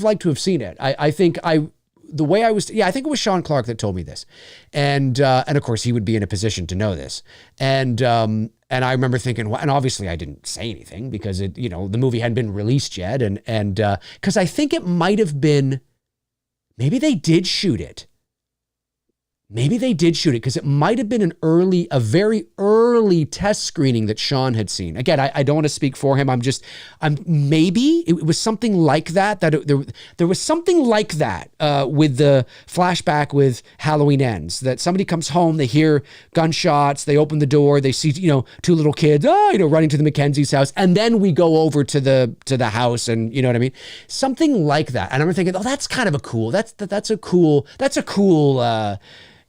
liked to have seen it. I think it was Sean Clark that told me this. And of course he would be in a position to know this. And I remember thinking, well, and obviously I didn't say anything because the movie hadn't been released yet. And cause I think it might've been, maybe they did shoot it. Maybe they did shoot it because it might have been a very early test screening that Sean had seen. Again, I don't want to speak for him. Maybe it was something like that. There was something like that with the flashback with Halloween Ends. That somebody comes home, they hear gunshots, they open the door, they see two little kids, running to the Mackenzie's house, and then we go over to the house, and you know what I mean, something like that. And I'm thinking, oh, that's kind of a cool. That's a cool.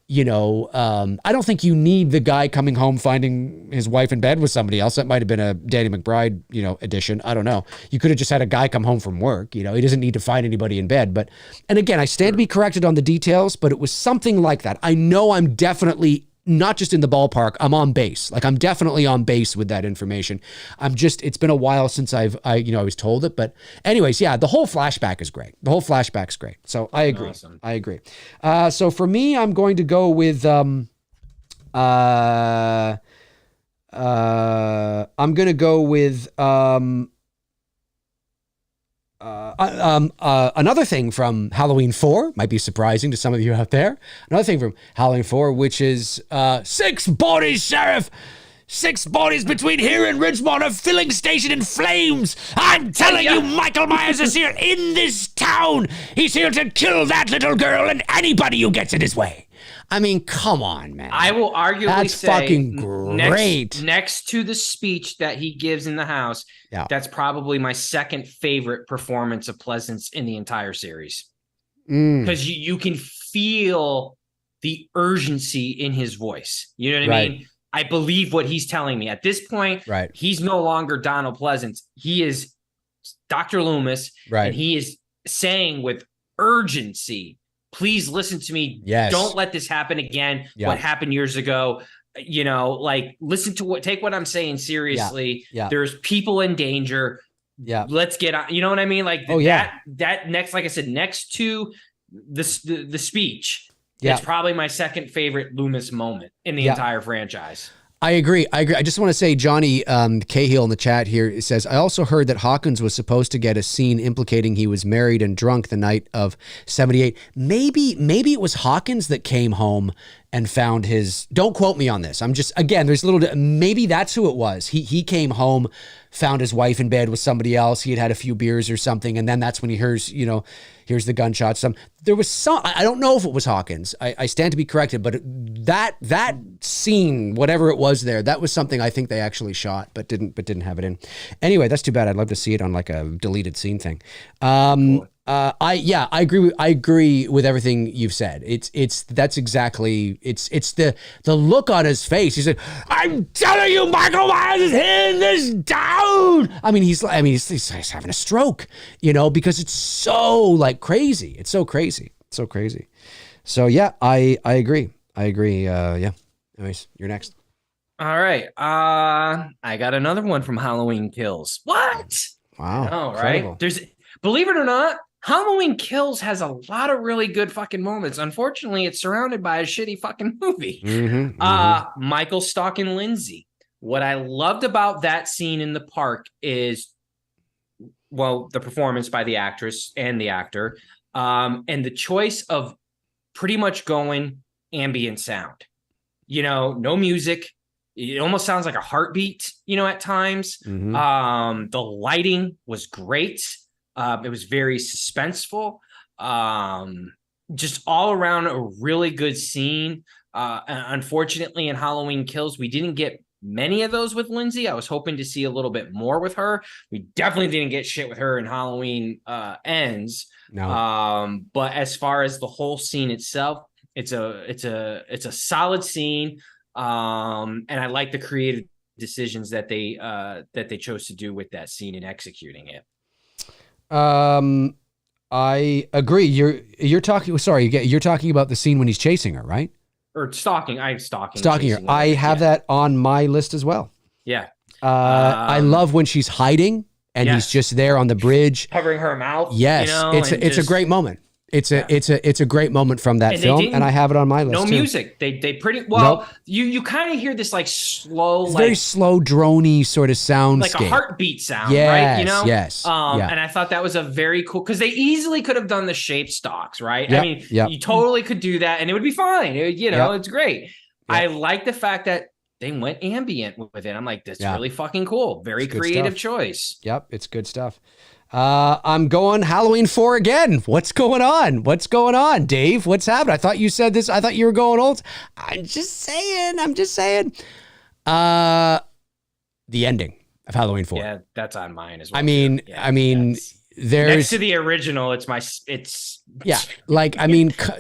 I don't think you need the guy coming home finding his wife in bed with somebody else. That might have been a Danny McBride, edition. I don't know. You could have just had a guy come home from work. He doesn't need to find anybody in bed. But, and again, I stand to be corrected on the details, but it was something like that. I know I'm definitely not just in the ballpark. I'm on base. Like I'm definitely on base with that information. It's been a while since I was told it, but anyways, yeah, the whole flashback is great. The whole flashback's great. So I agree. Awesome. I agree. So for me, I'm going to go with, I'm going to go with, Another thing from Halloween 4 might be surprising to some of you out there. Another thing from Halloween 4, which is 6 bodies, Sheriff. 6 bodies between here and Ridgemont, a filling station in flames. I'm telling you, Michael Myers is here in this town. He's here to kill that little girl and anybody who gets in his way. I mean, come on, man. I will arguably that's say fucking great. Next to the speech that he gives in the house, that's probably my second favorite performance of Pleasance in the entire series. Because you can feel the urgency in his voice. You know what I mean? I believe what he's telling me. At this point, he's no longer Donald Pleasance. He is Dr. Loomis, and he is saying with urgency, please listen to me. Yes. Don't let this happen again. What happened years ago, you know, like listen to take what I'm saying seriously. There's people in danger. Let's get on. You know what I mean? Like that next, like I said, next to the speech, it's probably my second favorite Loomis moment in the entire franchise. I agree. I just want to say, Johnny Cahill in the chat here says, I also heard that Hawkins was supposed to get a scene implicating he was married and drunk the night of 78. Maybe it was Hawkins that came home and found his, don't quote me on this. I'm just, again, there's a little, maybe that's who it was. He came home, found his wife in bed with somebody else. He had a few beers or something. And then that's when he hears, here's the gunshots. There was some, I don't know if it was Hawkins. I stand to be corrected, but that scene, whatever it was there, that was something I think they actually shot, but didn't have it in. Anyway, that's too bad. I'd love to see it on like a deleted scene thing. Cool. I agree with everything you've said. It's the look on his face. He said, I'm telling you, Michael Myers is in this town. He's having a stroke, because it's so like crazy. It's so crazy. So yeah, I agree. Yeah. Anyways, you're next. All right. I got another one from Halloween Kills. What? Wow. All right. Believe it or not, Halloween Kills has a lot of really good fucking moments. Unfortunately, it's surrounded by a shitty fucking movie. Michael stalking Lindsay. What I loved about that scene in the park is, well, the performance by the actress and the actor, and the choice of pretty much going ambient sound. No music. It almost sounds like a heartbeat, at times. The lighting was great. It was very suspenseful. Just all around a really good scene. Unfortunately, in Halloween Kills, we didn't get many of those with Lindsay. I was hoping to see a little bit more with her. We definitely didn't get shit with her in Halloween Ends. No. But as far as the whole scene itself, it's a solid scene. And I like the creative decisions that they chose to do with that scene and executing it. I agree. You're talking. Sorry, you're talking about the scene when he's chasing her, right? Or stalking. I'm stalking her. I have that on my list as well. Yeah. I love when she's hiding and he's just there on the bridge, covering her mouth. Yes, it's a great moment. It's a great moment from that film, and I have it on my list. No too. Music. They pretty well. Nope. You kind of hear this like slow, very slow, drony sort of sound, like a heartbeat sound, yes, right? Yes. And I thought that was a very cool, because they easily could have done the shape stalks, right? Yep. You totally could do that, and it would be fine. It's great. Yep. I like the fact that they went ambient with it. I'm like, that's really fucking cool. Very creative choice. Yep, it's good stuff. I'm going Halloween 4 again. What's going on, Dave? What's happening? I thought you said this. I thought you were going old. I'm just saying. The ending of Halloween 4. Yeah, that's on mine as well. There's next to the original.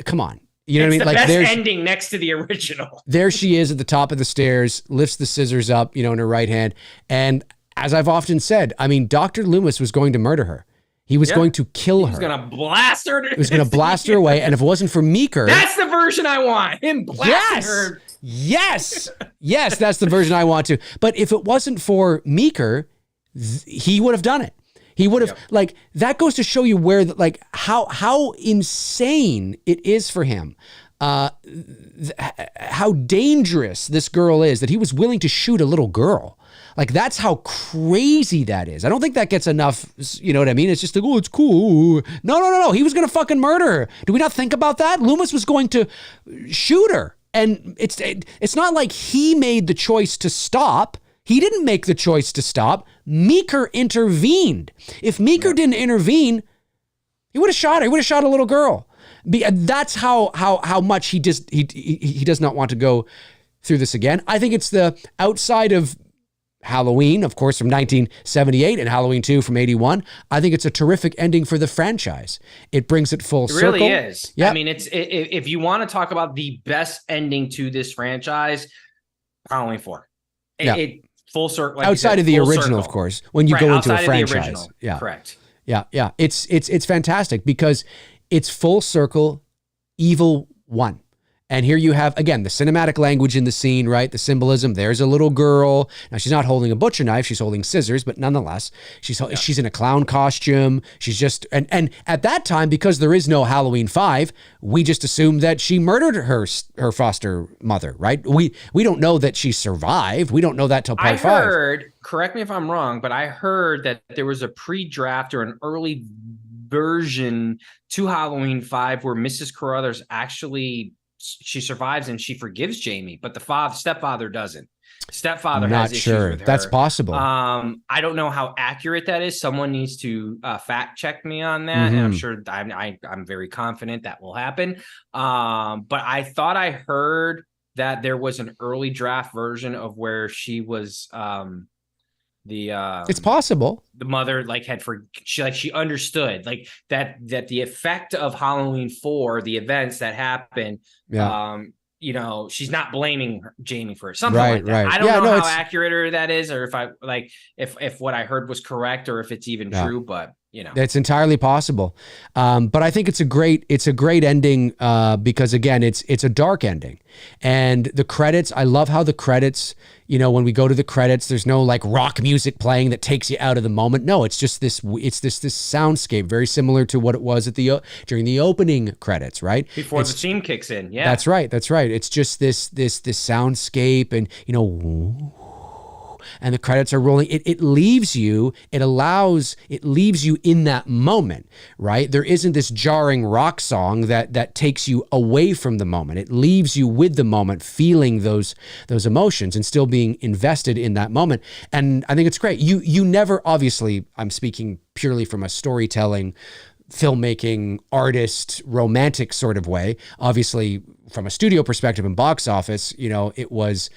Come on. You know what I mean? The best ending next to the original. There she is at the top of the stairs, lifts the scissors up, in her right hand, and as I've often said, Dr. Loomis was going to murder her. He was going to kill her. He was going to blast her. He was going to blast her away. And if it wasn't for Meeker... That's the version I want. Him blasting her. Yes, that's the version I want to. But if it wasn't for Meeker, he would have done it. He would have, that goes to show you where, how insane it is for him. How dangerous this girl is, that he was willing to shoot a little girl. Like, that's how crazy that is. I don't think that gets enough, you know what I mean? It's just like, oh, it's cool. No. He was going to fucking murder her. Do we not think about that? Loomis was going to shoot her. And it's not like he made the choice to stop. He didn't make the choice to stop. Meeker intervened. If Meeker didn't intervene, he would have shot her. He would have shot a little girl. That's how much he does not want to go through this again. I think it's the outside of Halloween, of course, from 1978 and Halloween 2 from 81. I think it's a terrific ending for the franchise. It brings it full circle. It really is. Yeah. I mean, if you want to talk about the best ending to this franchise, Halloween 4. It full circle. Like outside of the original, of course, when you go into a franchise. Yeah. Correct. Yeah. It's fantastic because it's full circle. Evil won. And here you have, again, the cinematic language in the scene, right? The symbolism. There's a little girl. Now, she's not holding a butcher knife. She's holding scissors, but nonetheless, she's in a clown costume. She's just, and at that time, because there is no Halloween 5, we just assumed that she murdered her foster mother, right? We don't know that she survived. We don't know that till part 5. I heard, correct me if I'm wrong, but I heard that there was a pre-draft or an early version to Halloween 5 where Mrs. Carruthers actually, she survives and she forgives Jamie, but the stepfather doesn't. Stepfather has issues with her. That's possible. I don't know how accurate that is. Someone needs to fact check me on that, and I'm sure I'm very confident that will happen. But I thought I heard that there was an early draft version of where she was it's possible the mother she understood like that the effect of Halloween 4, the events that happened, she's not blaming Jamie for it, something like that. I don't know how accurate that is, or if what I heard was correct, or if it's even true, but it's entirely possible. But I think it's a great ending because again, it's a dark ending, and the credits. I love how the credits. When we go to the credits, there's no like rock music playing that takes you out of the moment. No, it's just this soundscape, very similar to what it was at during the opening credits, right? Before the theme kicks in. Yeah, that's right. It's just this soundscape, and and the credits are rolling. It leaves you in that moment, right? There isn't this jarring rock song that takes you away from the moment. It leaves you with the moment, feeling those emotions and still being invested in that moment. And I think it's great. You never, obviously, I'm speaking purely from a storytelling, filmmaking, artist, romantic sort of way. Obviously, from a studio perspective and box office, it was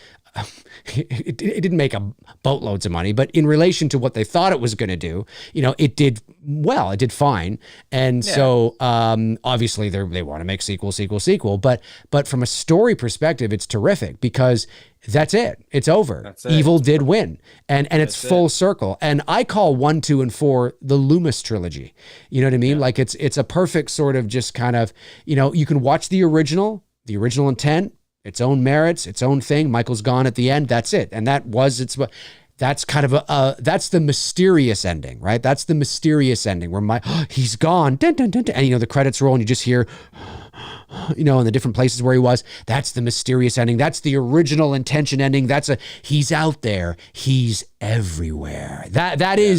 it didn't make boatloads of money, but in relation to what they thought it was going to do, it did well. It did fine, and so obviously they want to make sequel. But from a story perspective, it's terrific because that's it. It's over. That's it. Evil did win, and it's full circle. And I call 1, 2, and 4 the Loomis trilogy. You know what I mean? Yeah. Like it's a perfect sort of just kind of you can watch the original intent. Its own merits, its own thing. Michael's gone at the end. That's it. And that's kind of that's the mysterious ending, right? That's the mysterious ending where he's gone. Dun, dun, dun, dun, and the credits roll and you just hear, in the different places where he was. That's the mysterious ending. That's the original intention ending. He's out there. He's everywhere. That's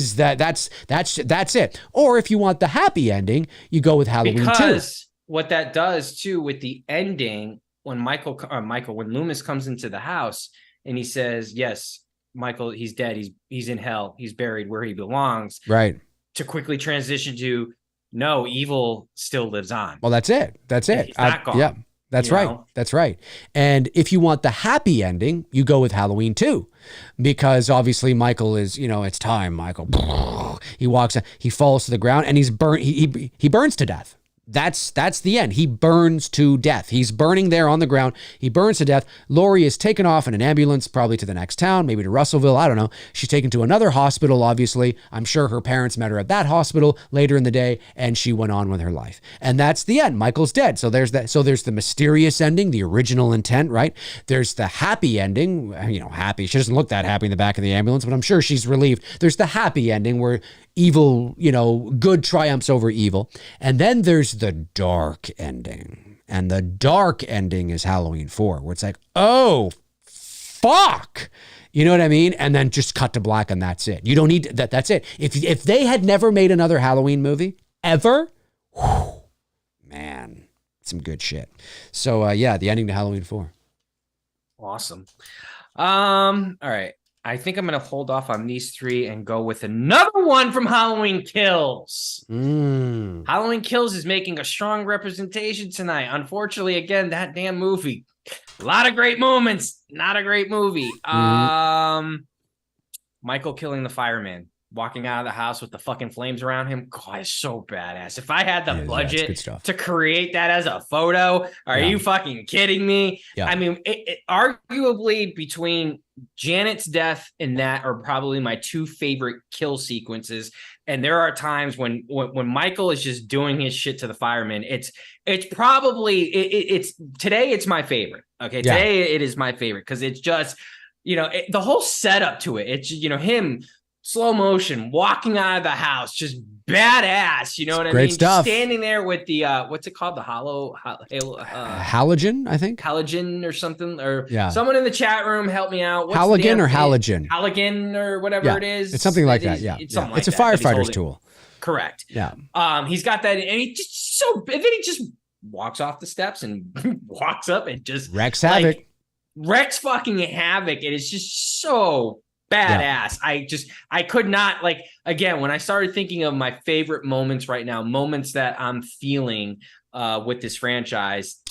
it. Or if you want the happy ending, you go with Halloween 2. Because what that does too with the ending, when when Loomis comes into the house and he says, yes, Michael, he's dead. He's in hell. He's buried where he belongs. Right. To quickly transition to, no, evil still lives on. Well, that's it. He's not gone. Yeah, that's right. That's right. And if you want the happy ending, you go with Halloween 2, because obviously Michael is, it's time, Michael. He walks, he falls to the ground and he's burnt. He burns to death. That's the end. He burns to death. He's burning there on the ground. He burns to death. Lori is taken off in an ambulance, probably to the next town, maybe to Russellville. I don't know. She's taken to another hospital, obviously. I'm sure her parents met her at that hospital later in the day, and she went on with her life. And that's the end. Michael's dead. So there's that. So there's the mysterious ending, the original intent, right? There's the happy ending, happy. She doesn't look that happy in the back of the ambulance, but I'm sure she's relieved. There's the happy ending where evil, good triumphs over evil. And then there's the dark ending. And the dark ending is Halloween 4, where it's like, oh, fuck. You know what I mean? And then just cut to black and that's it. You don't need that. That's it. If they had never made another Halloween movie ever, whew, man, some good shit. So yeah, the ending to Halloween 4. Awesome. All right. I think I'm going to hold off on these 3 and go with another one from Halloween Kills. Halloween Kills is making a strong representation tonight. Unfortunately, again, that damn movie. A lot of great moments. Not a great movie. Michael killing the fireman. Walking out of the house with the fucking flames around him. God, it's so badass. If I had the budget to create that as a photo, are you fucking kidding me? I mean, it arguably between Janet's death and that are probably my 2 favorite kill sequences. And there are times when Michael is just doing his shit to the fireman. It's probably today it's my favorite. Okay, today it is my favorite because it's just, you know, the whole setup to it. It's, you know, him slow motion walking out of the house, just badass. You know what I mean? Great stuff. Standing there with the what's it called? The halogen, I think. Halogen or something. Or someone in the chat room help me out. What's halogen or halogen? Halogen or whatever it is. It's something like that. It's something like that. It's a firefighter's tool. Correct. Yeah. He's got that, and he just and then he just walks off the steps and walks up and just wrecks havoc. Wrecks fucking havoc. It is just so badass. I could not, like, again, when I started thinking of my favorite moments right now, moments that I'm feeling with this franchise,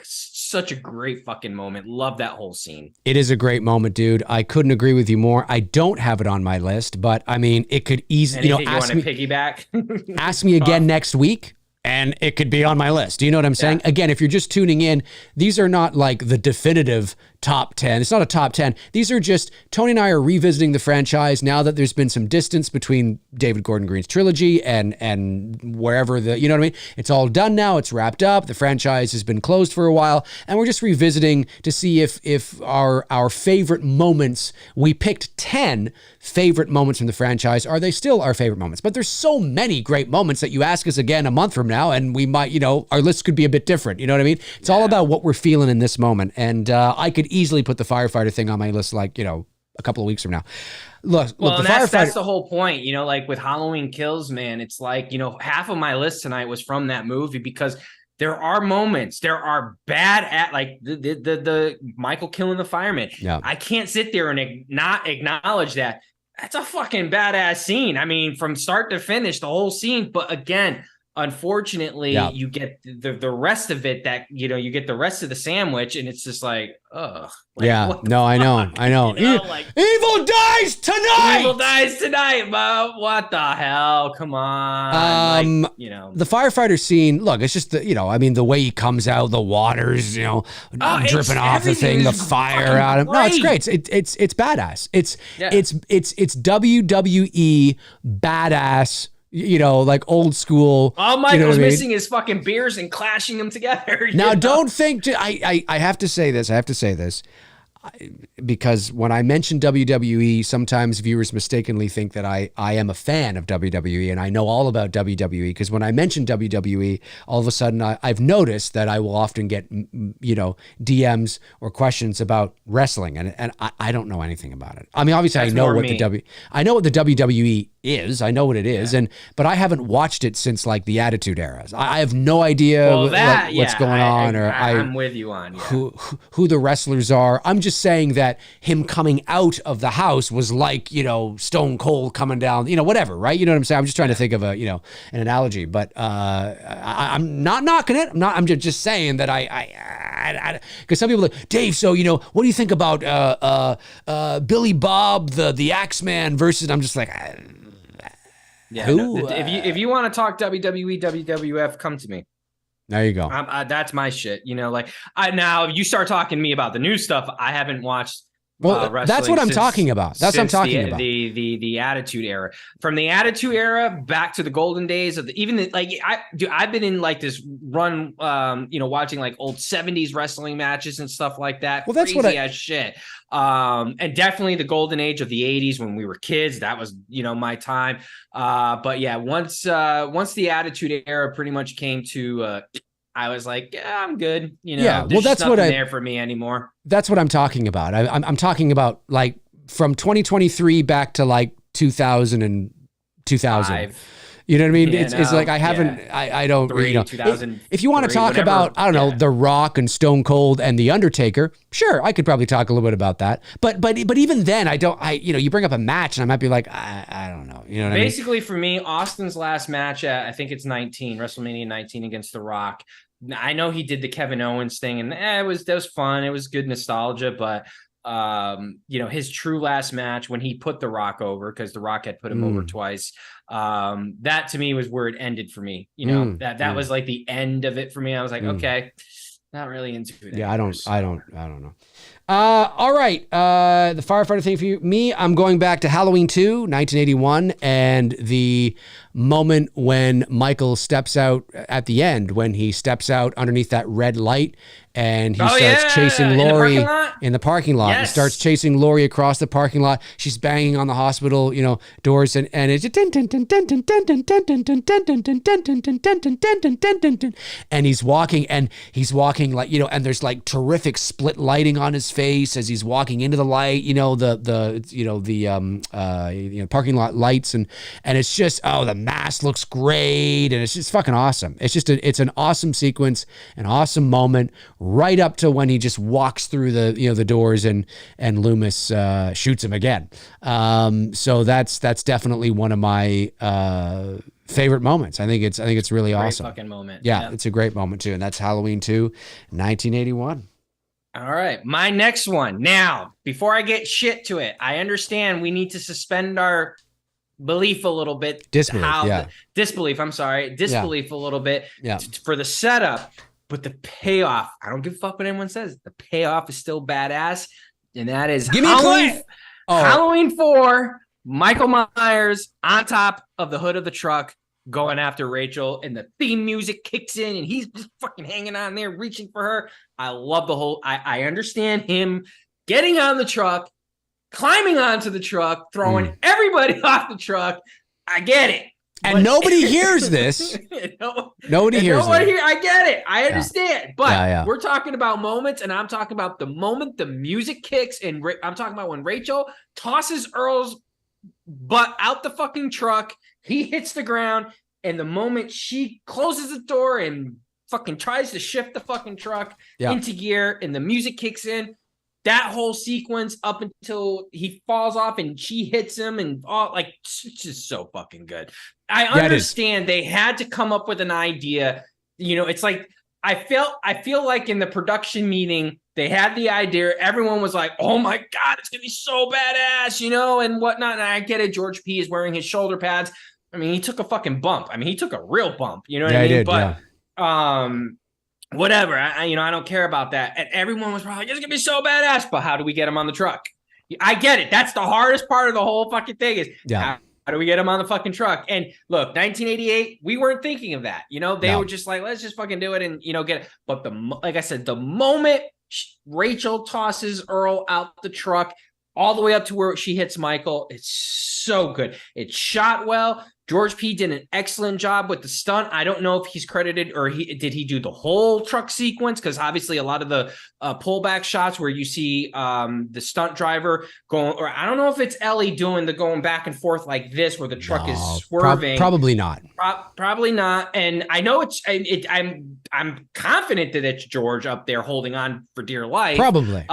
such a great fucking moment. Love that whole scene. It is a great moment, dude. I couldn't agree with you more. I don't have it on my list, but I mean, it could easily, ask me, piggyback. Ask me again next week, and it could be on my list. Do you know what I'm saying? Again, if you're just tuning in, these are not like the definitive top 10. It's not a top 10. These are just, Tony and I are revisiting the franchise now that there's been some distance between David Gordon Green's trilogy and wherever you know what I mean? It's all done now. It's wrapped up. The franchise has been closed for a while. And we're just revisiting to see if our favorite moments, we picked 10 favorite moments from the franchise. Are they still our favorite moments? But there's so many great moments that you ask us again a month from now, and we might, our list could be a bit different. You know what I mean? It's all about what we're feeling in this moment. And I could easily put the firefighter thing on my list, like, a couple of weeks from now. Look, that's the whole point, like with Halloween Kills, man, it's like, half of my list tonight was from that movie because there are moments, there are like the Michael killing the fireman. Yeah. I can't sit there and not acknowledge that. That's a fucking badass scene. I mean, from start to finish, the whole scene. But again, unfortunately, you get the rest of it that, you get the rest of the sandwich, and it's just like, ugh. Like, no, I know. Evil dies tonight! Evil dies tonight, but what the hell? Come on. The firefighter scene, look, it's just the way he comes out, the water's, dripping off the thing, the fire out of him. No, it's great. It's badass. It's WWE badass. Like old school. All Michael's missing is fucking beers and clashing them together. Now, don't think I have to say this. Because when I mention WWE, sometimes viewers mistakenly think that I am a fan of WWE and I know all about WWE. Because when I mention WWE, all of a sudden I've noticed that I will often get, DMs or questions about wrestling, and I don't know anything about it. I mean, obviously I know what the WWE is. I know what it is, but I haven't watched it since like the Attitude Era. I have no idea what's going on, I'm with you on who the wrestlers are. I'm just saying that him coming out of the house was like, Stone Cold coming down, whatever, right? You know what I'm saying? I'm just trying to think of an analogy, but I'm not knocking it. I'm just saying that because some people are like, Dave, so, what do you think about Billy Bob, the Axeman versus, I'm just like, who? If you want to talk WWE, WWF, come to me. There you go. That's my shit. Now if you start talking to me about the new stuff, I haven't watched. Well, that's what I'm talking about. That's what I'm talking about. The Attitude Era. From the Attitude Era back to the golden days of I've been in like this run, watching like old 70s wrestling matches and stuff like that. Well, that's crazy as shit. And definitely the golden age of the 80s when we were kids. That was, my time. But yeah, once the Attitude Era pretty much came to I was like, yeah, I'm good. You know, Yeah, well, there's that's just what nothing there for me anymore. That's what I'm talking about. I'm talking about like from 2023 back to like 2000 and 2000. You know what I mean? Yeah, It's like I haven't, I don't, you know, if you want to talk about, I don't know, The Rock and Stone Cold and The Undertaker, sure, I could probably talk a little bit about that. But even then, you know, you bring up a match and I might be like, I don't know. You know what I mean? Basically, for me, Austin's last match at, I think it's WrestleMania 19 against The Rock. I know he did the Kevin Owens thing, and that was fun. It was good nostalgia, but you know, his true last match when he put The Rock over, because The Rock had put him over twice. That to me was where it ended for me. You know, that was like the end of it for me. I was like, okay, not really into it. Yeah, anymore, I don't know. All right. The firefighter thing for me, I'm going back to Halloween 2, 1981, and the moment when Michael steps out at the end, when he steps out underneath that red light and he starts chasing Lori in the parking lot. He starts chasing Lori across the parking lot. She's banging on the hospital, you know, doors, and it's and he's walking like, you know, and there's like terrific split lighting on his face as he's walking into the light, you know, the parking lot lights, and it's just, the mask looks great, and it's just fucking awesome. It's just it's an awesome sequence, an awesome moment, right up to when he just walks through the doors and Loomis shoots him again. So that's definitely one of my favorite moments. I think it's really awesome. Great fucking moment. Yeah, it's a great moment too, and that's Halloween 2, 1981. All right, my next one. Now, before I get shit to it, I understand we need to suspend our belief a little bit. Disbelief. I'm sorry, disbelief a little bit. For the setup, but the payoff. I don't give a fuck what anyone says. The payoff is still badass, and that is Halloween 4. Michael Myers on top of the hood of the truck going after Rachel, and the theme music kicks in and he's just fucking hanging on there reaching for her. I love the whole, I understand him getting on the truck, climbing onto the truck, throwing everybody off the truck. I get it. And nobody hears this. Nobody hears it. I get it. I understand. But we're talking about moments, and I'm talking about the moment the music kicks, and I'm talking about when Rachel tosses Earl's butt out the fucking truck. He hits the ground, and the moment she closes the door and fucking tries to shift the fucking truck into gear, and the music kicks in, that whole sequence up until he falls off and she hits him, and all, like, it's just so fucking good. I understand they had to come up with an idea. You know, it's like I feel like in the production meeting they had the idea. Everyone was like, "Oh my god, it's gonna be so badass," you know, and whatnot. And I get it. George P is wearing his shoulder pads. I mean, he took a fucking bump. I mean, he took a real bump. You know what I mean? Whatever. I don't care about that. And everyone was probably like, "It's gonna be so badass." But how do we get him on the truck? I get it. That's the hardest part of the whole fucking thing is how do we get him on the fucking truck? And look, 1988, we weren't thinking of that. You know, they were just like, let's just fucking do it and, you know, get it. But like I said, the moment Rachel tosses Earl out the truck all the way up to where she hits Michael, it's so good. It's shot well. George P did an excellent job with the stunt. I don't know if he's credited or did he do the whole truck sequence? Because obviously a lot of the pullback shots where you see the stunt driver going, or I don't know if it's Ellie doing the going back and forth like this where the truck is swerving. Probably not. Probably not. And I know I'm confident that it's George up there holding on for dear life. Probably.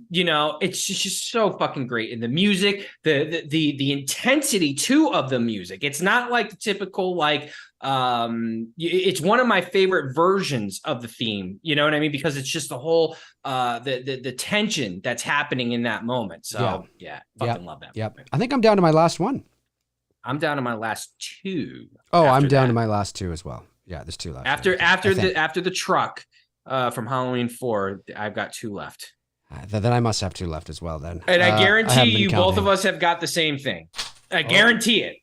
You know, it's just so fucking great. And the music, the intensity too of the music. It's not like the typical, like, it's one of my favorite versions of the theme, you know what I mean? Because it's just the whole, the tension that's happening in that moment. So fucking love that. Yeah. I think I'm down to my last one. I'm down to my last two. Oh, I'm down to my last two as well. Yeah, there's two left. After the truck, from Halloween 4, I've got two left. Then I must have two left as well then. And I guarantee you both of us have got the same thing. I guarantee it.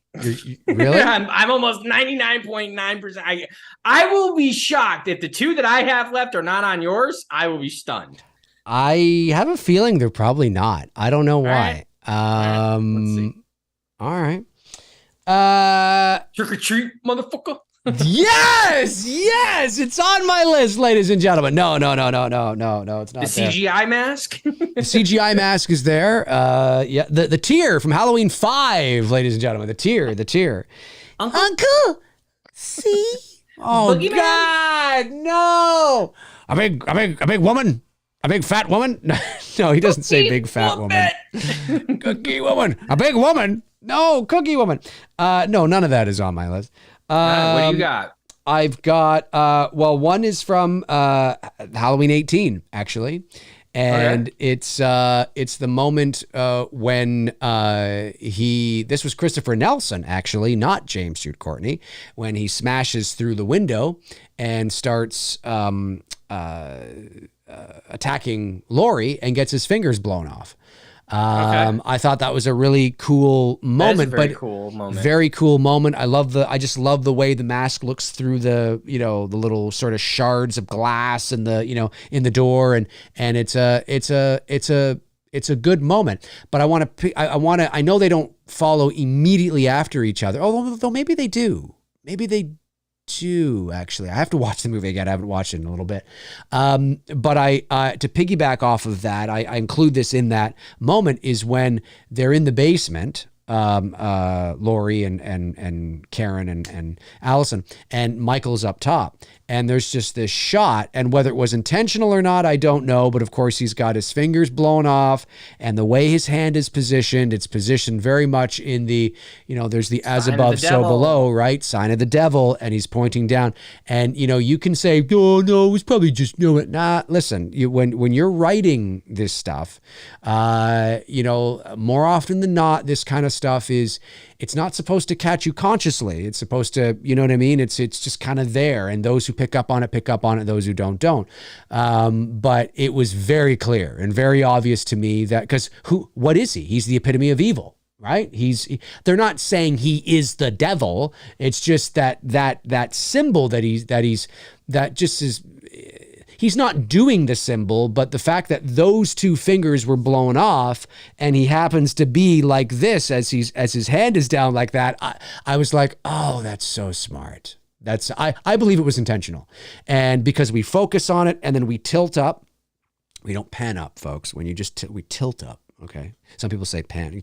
Really? I'm almost 99.9%. I will be shocked if the two that I have left are not on yours. I will be stunned. I have a feeling they're probably not. I don't know why. All right. Let's see. All right. Trick or treat, motherfucker. Yes, it's on my list, ladies and gentlemen. No, it's not. The CGI mask. The CGI mask is there. Yeah, the tear from Halloween 5, ladies and gentlemen. The tear. Uncle, see? Oh Boogeyman? God, no! A big woman. A big fat woman. No, he doesn't say big fat woman. Cookie woman. A big woman. No, cookie woman. No, none of that is on my list. What do you got? I've got, one is from Halloween 18, actually. And it's the moment when this was Christopher Nelson, actually, not James Jude Courtney, when he smashes through the window and starts attacking Laurie and gets his fingers blown off. I thought that was a really cool moment. Very cool moment. Very cool moment. I just love the way the mask looks through the little sort of shards of glass and in the door, and it's a good moment. But I know they don't follow immediately after each other. Although maybe they do. Actually, I have to watch the movie again. I haven't watched it in a little bit. But I to piggyback off of that, I include this in that moment is when they're in the basement, Laurie and Karen and Allison, and Michael's up top. And there's just this shot, and whether it was intentional or not, I don't know. But of course, he's got his fingers blown off, and the way his hand is positioned, it's positioned very much in the, there's the as above, so below, right? Sign of the devil, and he's pointing down. And you can say, oh no, it was probably just nah. Listen, when you're writing this stuff, more often than not, this kind of stuff it's not supposed to catch you consciously. It's supposed to, you know what I mean? It's just kind of there. And those who pick up on it. Those who don't. But it was very clear and very obvious to me that, because what is he? He's the epitome of evil, right? They're not saying he is the devil. It's just that symbol he's not doing the symbol, but the fact that those two fingers were blown off and he happens to be like this as his hand is down like that, I was like, oh, that's so smart. I believe it was intentional. And because we focus on it and then we tilt up, we don't pan up, folks. When you just we tilt up. Okay. Some people say pan.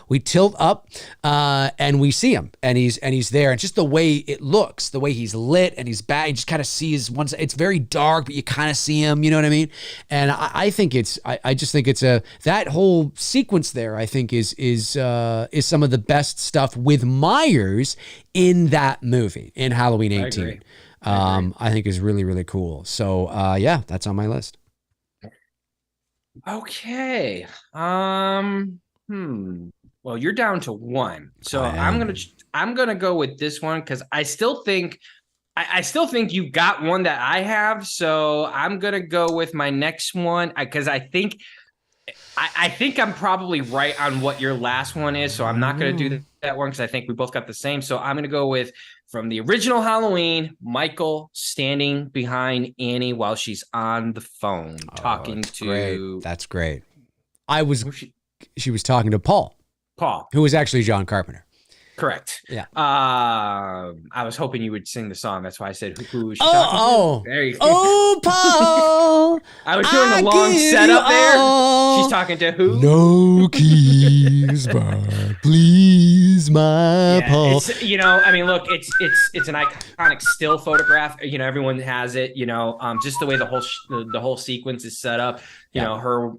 We tilt up, and we see him, and he's there. And just the way it looks, the way he's lit, and he's back. You just kind of see his one side. It's very dark, but you kind of see him. You know what I mean? And I think I just think it's that whole sequence there. I think is some of the best stuff with Myers in that movie in Halloween 18. I think is really, really cool. So that's on my list. Okay. Well, you're down to one. So I'm gonna go with this one because I still think you got one that I have. So I'm gonna go with my next one because I think I'm probably right on what your last one is. So I'm not gonna do that one because I think we both got the same. So I'm gonna go with, from the original Halloween, Michael standing behind Annie while she's on the phone talking to. Great. That's great. She was talking to Paul, who was actually John Carpenter. Correct. Yeah. I was hoping you would sing the song. That's why I said, who was she talking to? There you go. Oh, Paul. I was doing a long setup there. She's talking to who? No keys, but please, my Paul. Look, it's an iconic still photograph. Everyone has it. Just the way the whole sequence is set up. Her,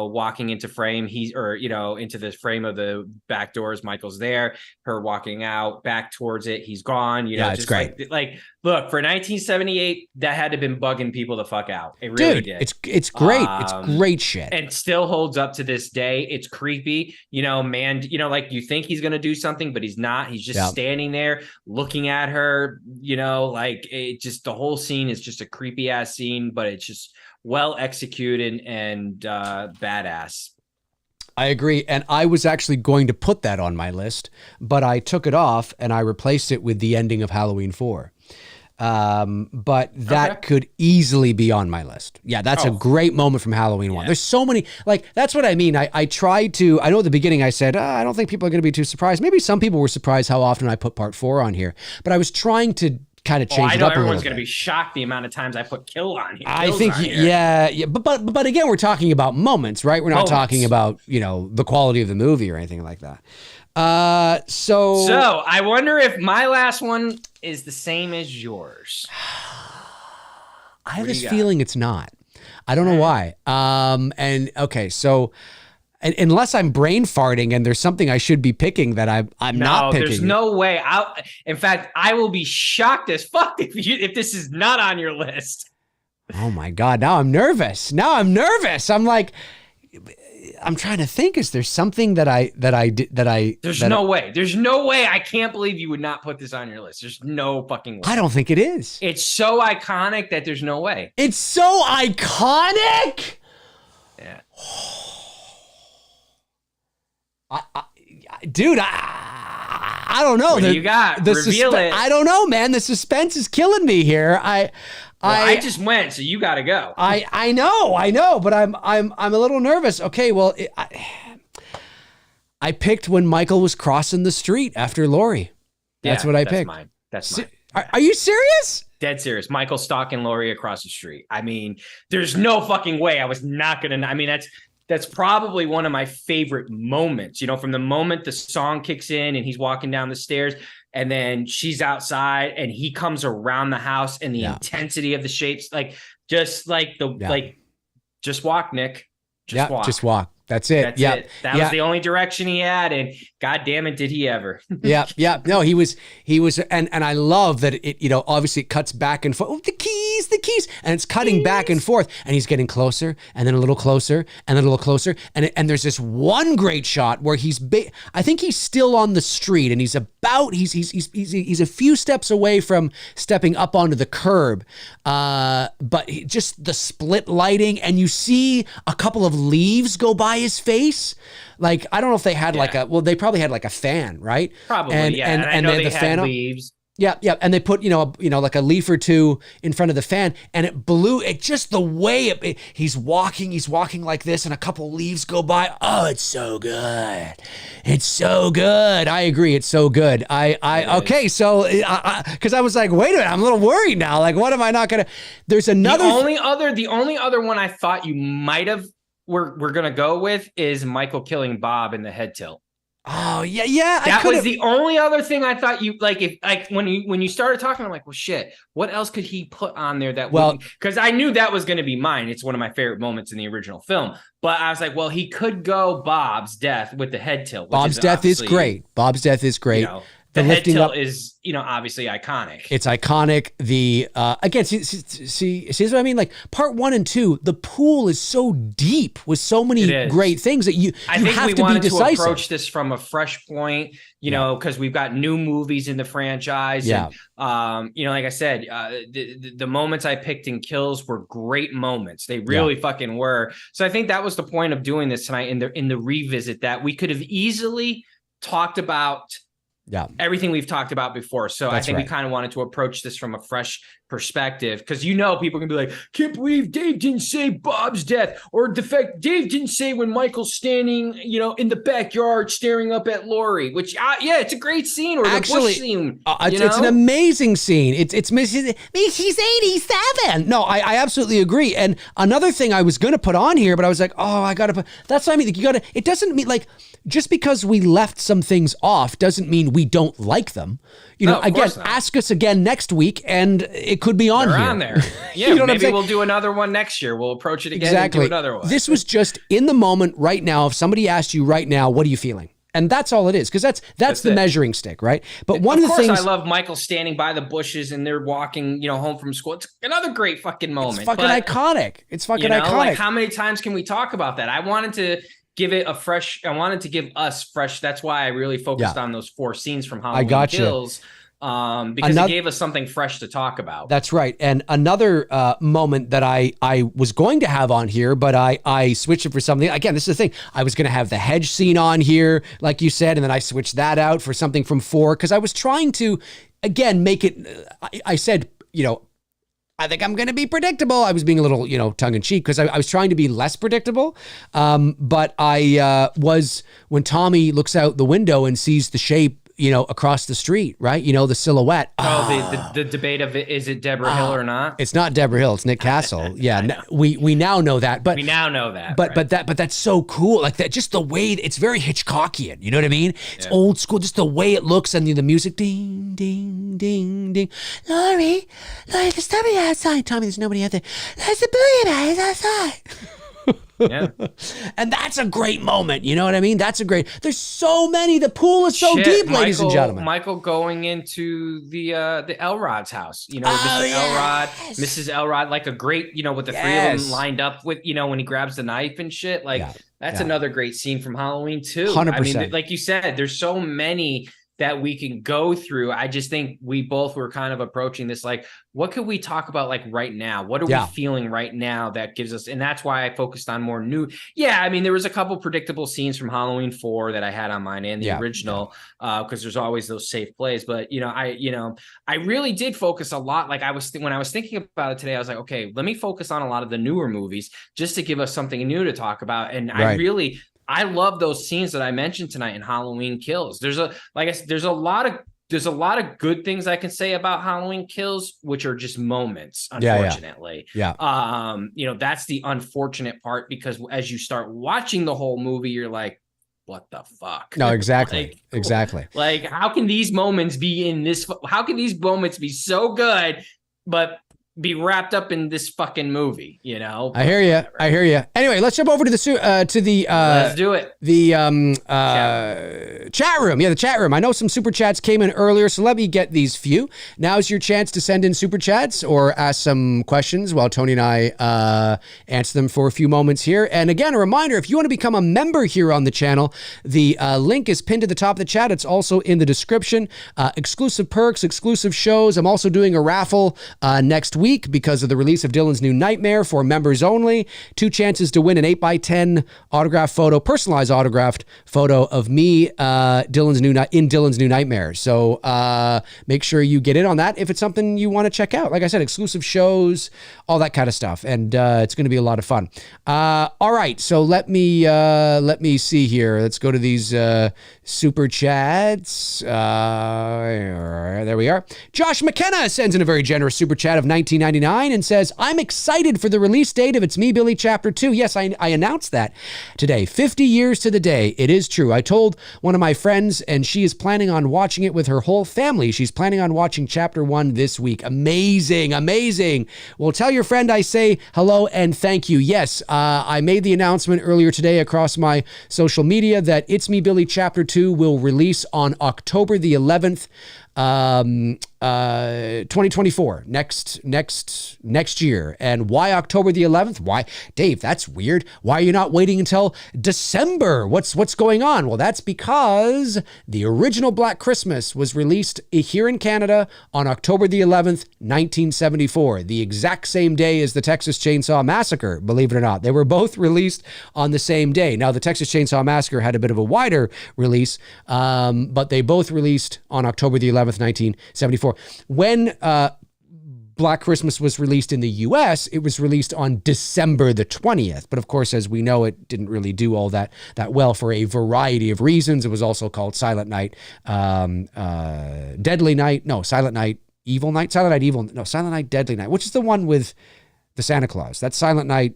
walking into frame. Into the frame of the back doors. Michael's there. Her walking out back towards it. He's gone. It's great. Like, look, for 1978, that had to have been bugging people the fuck out. It really did. It's great. It's great shit. And still holds up to this day. It's creepy. Like you think he's gonna do something, but he's not. He's just standing there looking at her. The whole scene is just a creepy ass scene, but it's just well executed and badass. I agree. And I was actually going to put that on my list, but I took it off and I replaced it with the ending of Halloween 4. But that could easily be on my list. Yeah, that's a great moment from Halloween 1. There's so many, like, that's what I mean. I tried to, I know at the beginning I said, I don't think people are going to be too surprised. Maybe some people were surprised how often I put part 4 on here, but I was trying to kind of change it up a little bit. Everyone's going to be shocked the amount of times I put kill on here. I think, yeah. But again, we're talking about moments, right? We're not talking about, the quality of the movie or anything like that. So I wonder if my last one is the same as yours. I have this feeling it's not. I don't know why. And okay, so unless I'm brain farting and there's something I should be picking that I'm not picking. There's no way. In fact, I will be shocked as fuck if this is not on your list. Oh my God. Now I'm nervous. I'm like, I'm trying to think. Is there something that I There's no way. There's no way. I can't believe you would not put this on your list. There's no fucking way. I don't think it is. It's so iconic that there's no way. It's so iconic. Yeah. Dude, I don't know. What do you got? Reveal it. I don't know, man. The suspense is killing me here. I just went, so you got to go. I know, but I'm a little nervous. Okay, well, I picked when Michael was crossing the street after Laurie. That's what I picked. That's mine. Are you serious? Dead serious. Michael stalking Laurie across the street. I mean, there's no fucking way I was not gonna. I mean, that's probably one of my favorite moments. From the moment the song kicks in and he's walking down the stairs. And then she's outside and he comes around the house and the intensity of the shapes, just walk, Nick. Just walk. That's it. That was the only direction he had. And God damn it, did he ever. Yeah. No, he was, and I love that it, obviously it cuts back and forth. Oh, the keys. And it's cutting back and forth and he's getting closer and then a little closer and then a little closer. And there's this one great shot where I think he's still on the street and he's a few steps away from stepping up onto the curb. But just the split lighting and you see a couple of leaves go by his face. Like, I don't know if they had they probably had like a fan, right? Probably, and I know they had fan leaves. Yeah. And they put, like a leaf or two in front of the fan and it blew it just the way he's walking like this and a couple leaves go by. Oh, it's so good. It's so good. I agree. It's so good. Okay. So, cause I was like, wait a minute, I'm a little worried now. Like, what am I not going to, there's another. The only other one I thought you might have, we're going to go with is Michael killing Bob in the head tilt. Oh yeah. That was the only other thing I thought you when you started talking, I'm like, well, shit, what else could he put on there because I knew that was going to be mine. It's one of my favorite moments in the original film, but I was like, well, he could go Bob's death with the head tilt. Bob's death is great. The head tilt is, obviously iconic. It's iconic. The again, see what I mean? Like part 1 and 2, the pool is so deep with so many great things that you have to be decisive. I think we wanted to approach this from a fresh point, because we've got new movies in the franchise. Yeah. And, like I said, the moments I picked in kills were great moments. They really fucking were. So I think that was the point of doing this tonight in the revisit, that we could have easily talked about everything we've talked about before. So I think we kind of wanted to approach this from a fresh perspective, because people can be like, can't believe Dave didn't say Bob's death, or the fact Dave didn't say when Michael's standing, in the backyard staring up at Laurie, which it's a great scene, or the bush scene. It's an amazing scene. It's she's 87. No, I absolutely agree. And another thing I was going to put on here, but I was like, oh, I got to put, that's what I mean. It doesn't mean like, just because we left some things off doesn't mean we don't like them. Again, ask us again next week and it could be on They're here. on there. Yeah, maybe we'll do another one next year. We'll approach it again and do another one. This was just in the moment right now. If somebody asked you right now, what are you feeling? And that's all it is, because that's the measuring stick, right? But one of the things, I love Michael standing by the bushes and they're walking, home from school. It's another great fucking moment. It's fucking iconic. It's fucking iconic. Like, how many times can we talk about that? I wanted to give us fresh. That's why I really focused on those 4 scenes from Halloween Kills. Because it gave us something fresh to talk about. That's right. And another moment that I was going to have on here, but I switched it for something. Again, this is the thing. I was going to have the hedge scene on here, like you said, and then I switched that out for something from 4, because I was trying to, again, make it, I said, I think I'm going to be predictable. I was being a little, tongue in cheek because I was trying to be less predictable. But I was, when Tommy looks out the window and sees the shape, across the street, right? The silhouette. The debate of is it Deborah Hill or not? It's not Deborah Hill. It's Nick Castle. Yeah, we now know that. But we now know that. But right? but that's so cool. Like that, just the way it's very Hitchcockian. You know what I mean? It's old school. Just the way it looks and the music, ding ding ding ding. Laurie, there's somebody outside. Tommy, there's nobody out there. There's a billionaire outside. Yeah. And that's a great moment. You know what I mean? There's so many. The pool is so deep, ladies and gentlemen. Michael going into the Elrod's house, Mr. Elrod, Mrs. Elrod, like a great, with the three of them lined up with, when he grabs the knife and shit, that's another great scene from Halloween too. 100%. I mean, like you said, there's so many that we can go through. I just think we both were kind of approaching this like, what could we talk about like right now? What are we feeling right now that gives us, and that's why I focused on more new. Yeah, I mean, there was a couple predictable scenes from Halloween 4 that I had on mine and the original, because there's always those safe plays. But I really did focus a lot. Like when I was thinking about it today, I was like, okay, let me focus on a lot of the newer movies just to give us something new to talk about. And I love those scenes that I mentioned tonight in Halloween Kills. There's a lot of good things I can say about Halloween Kills, which are just moments, unfortunately. That's the unfortunate part, because as you start watching the whole movie, you're like, what the fuck? No, exactly. Exactly. Like, how can these moments be how can these moments be so good, but be wrapped up in this fucking movie, I hear you. Anyway, let's jump over to the let's do it. The chat room. Yeah, the chat room. I know some super chats came in earlier, so let me get these few. Now's your chance to send in super chats or ask some questions while Tony and I answer them for a few moments here. And again, a reminder, if you want to become a member here on the channel, the link is pinned to the top of the chat. It's also in the description. Exclusive perks, exclusive shows. I'm also doing a raffle next week because of the release of Dylan's new Nightmare for members only. 2 chances to win an 8x10 autographed photo, personalized autographed photo of me, Dylan's new Nightmare. So make sure you get in on that if it's something you want to check out. Like I said, exclusive shows, all that kind of stuff, and it's going to be a lot of fun. All right, so let me see here. Let's go to these super chats. There we are. Josh McKenna sends in a very generous super chat of $19.99 and says, I'm excited for the release date of It's Me, Billy Chapter 2. Yes, I announced that today. 50 years to the day. It is true. I told one of my friends, and she is planning on watching it with her whole family. She's planning on watching Chapter 1 this week. Amazing, amazing. Well, tell your friend I say hello and thank you. Yes, I made the announcement earlier today across my social media that It's Me, Billy Chapter 2 will release on October the 11th, 2024, next year. And why October the 11th? Why, Dave, that's weird. Why are you not waiting until December? What's going on? Well, that's because the original Black Christmas was released here in Canada on October the 11th, 1974, the exact same day as the Texas Chainsaw Massacre, believe it or not. They were both released on the same day. Now, the Texas Chainsaw Massacre had a bit of a wider release, but they both released on October the 11th, 1974. When Black Christmas was released in the US, it was released on December the 20th. But of course, as we know, it didn't really do all that well for a variety of reasons. It was also called Silent Night, Deadly Night. No, Silent Night, Evil Night. Silent Night, Evil. No, Silent Night, Deadly Night, which is the one with the Santa Claus. That's Silent Night.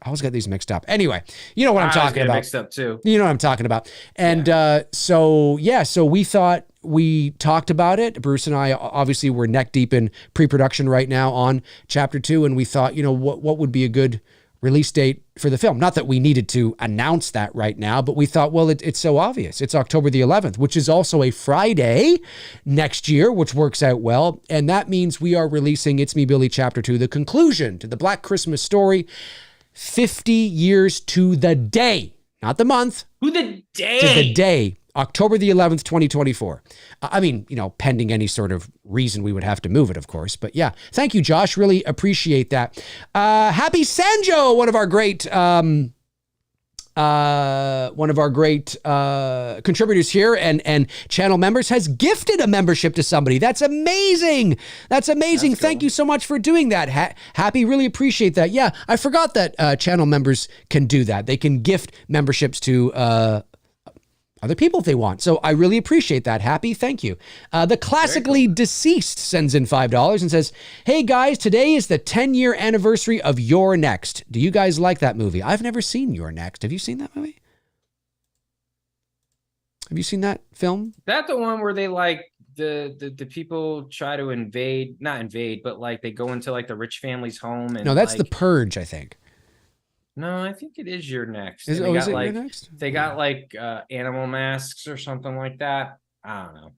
I always get these mixed up. Anyway, you know what I'm talking about. Mixed up too. You know what I'm talking about. And so we thought, we talked about it. Bruce and I obviously were neck deep in pre-production right now on Chapter 2, and we thought, what would be a good release date for the film? Not that we needed to announce that right now, but we thought, well, it's so obvious. It's October the 11th, which is also a Friday next year, which works out well. And that means we are releasing It's Me, Billy Chapter 2, the conclusion to the Black Christmas story, 50 years to the day, not the month. To the day. To the day. October the 11th, 2024. I mean, pending any sort of reason we would have to move it, of course. But yeah, thank you, Josh. Really appreciate that. Happy Sanjo, one of our great one of our great contributors here and channel members has gifted a membership to somebody. That's amazing. That's amazing. That's Thank you so much for doing that. Happy, really appreciate that. Yeah, I forgot that channel members can do that. They can gift memberships to other people if they want. So I really appreciate that. Happy, thank you. The Classically Deceased sends in $5 and says, hey guys, today is the 10-year anniversary of You're Next. Do you guys like that movie? I've never seen You're Next. Have you seen that movie? Have you seen that film? Is that the one where they like the people try to not invade, but like they go into like the rich family's home? And no, that's like, The Purge, I think. No, I think it is You're Next. Is it You're Next? They got like animal masks or something like that. I don't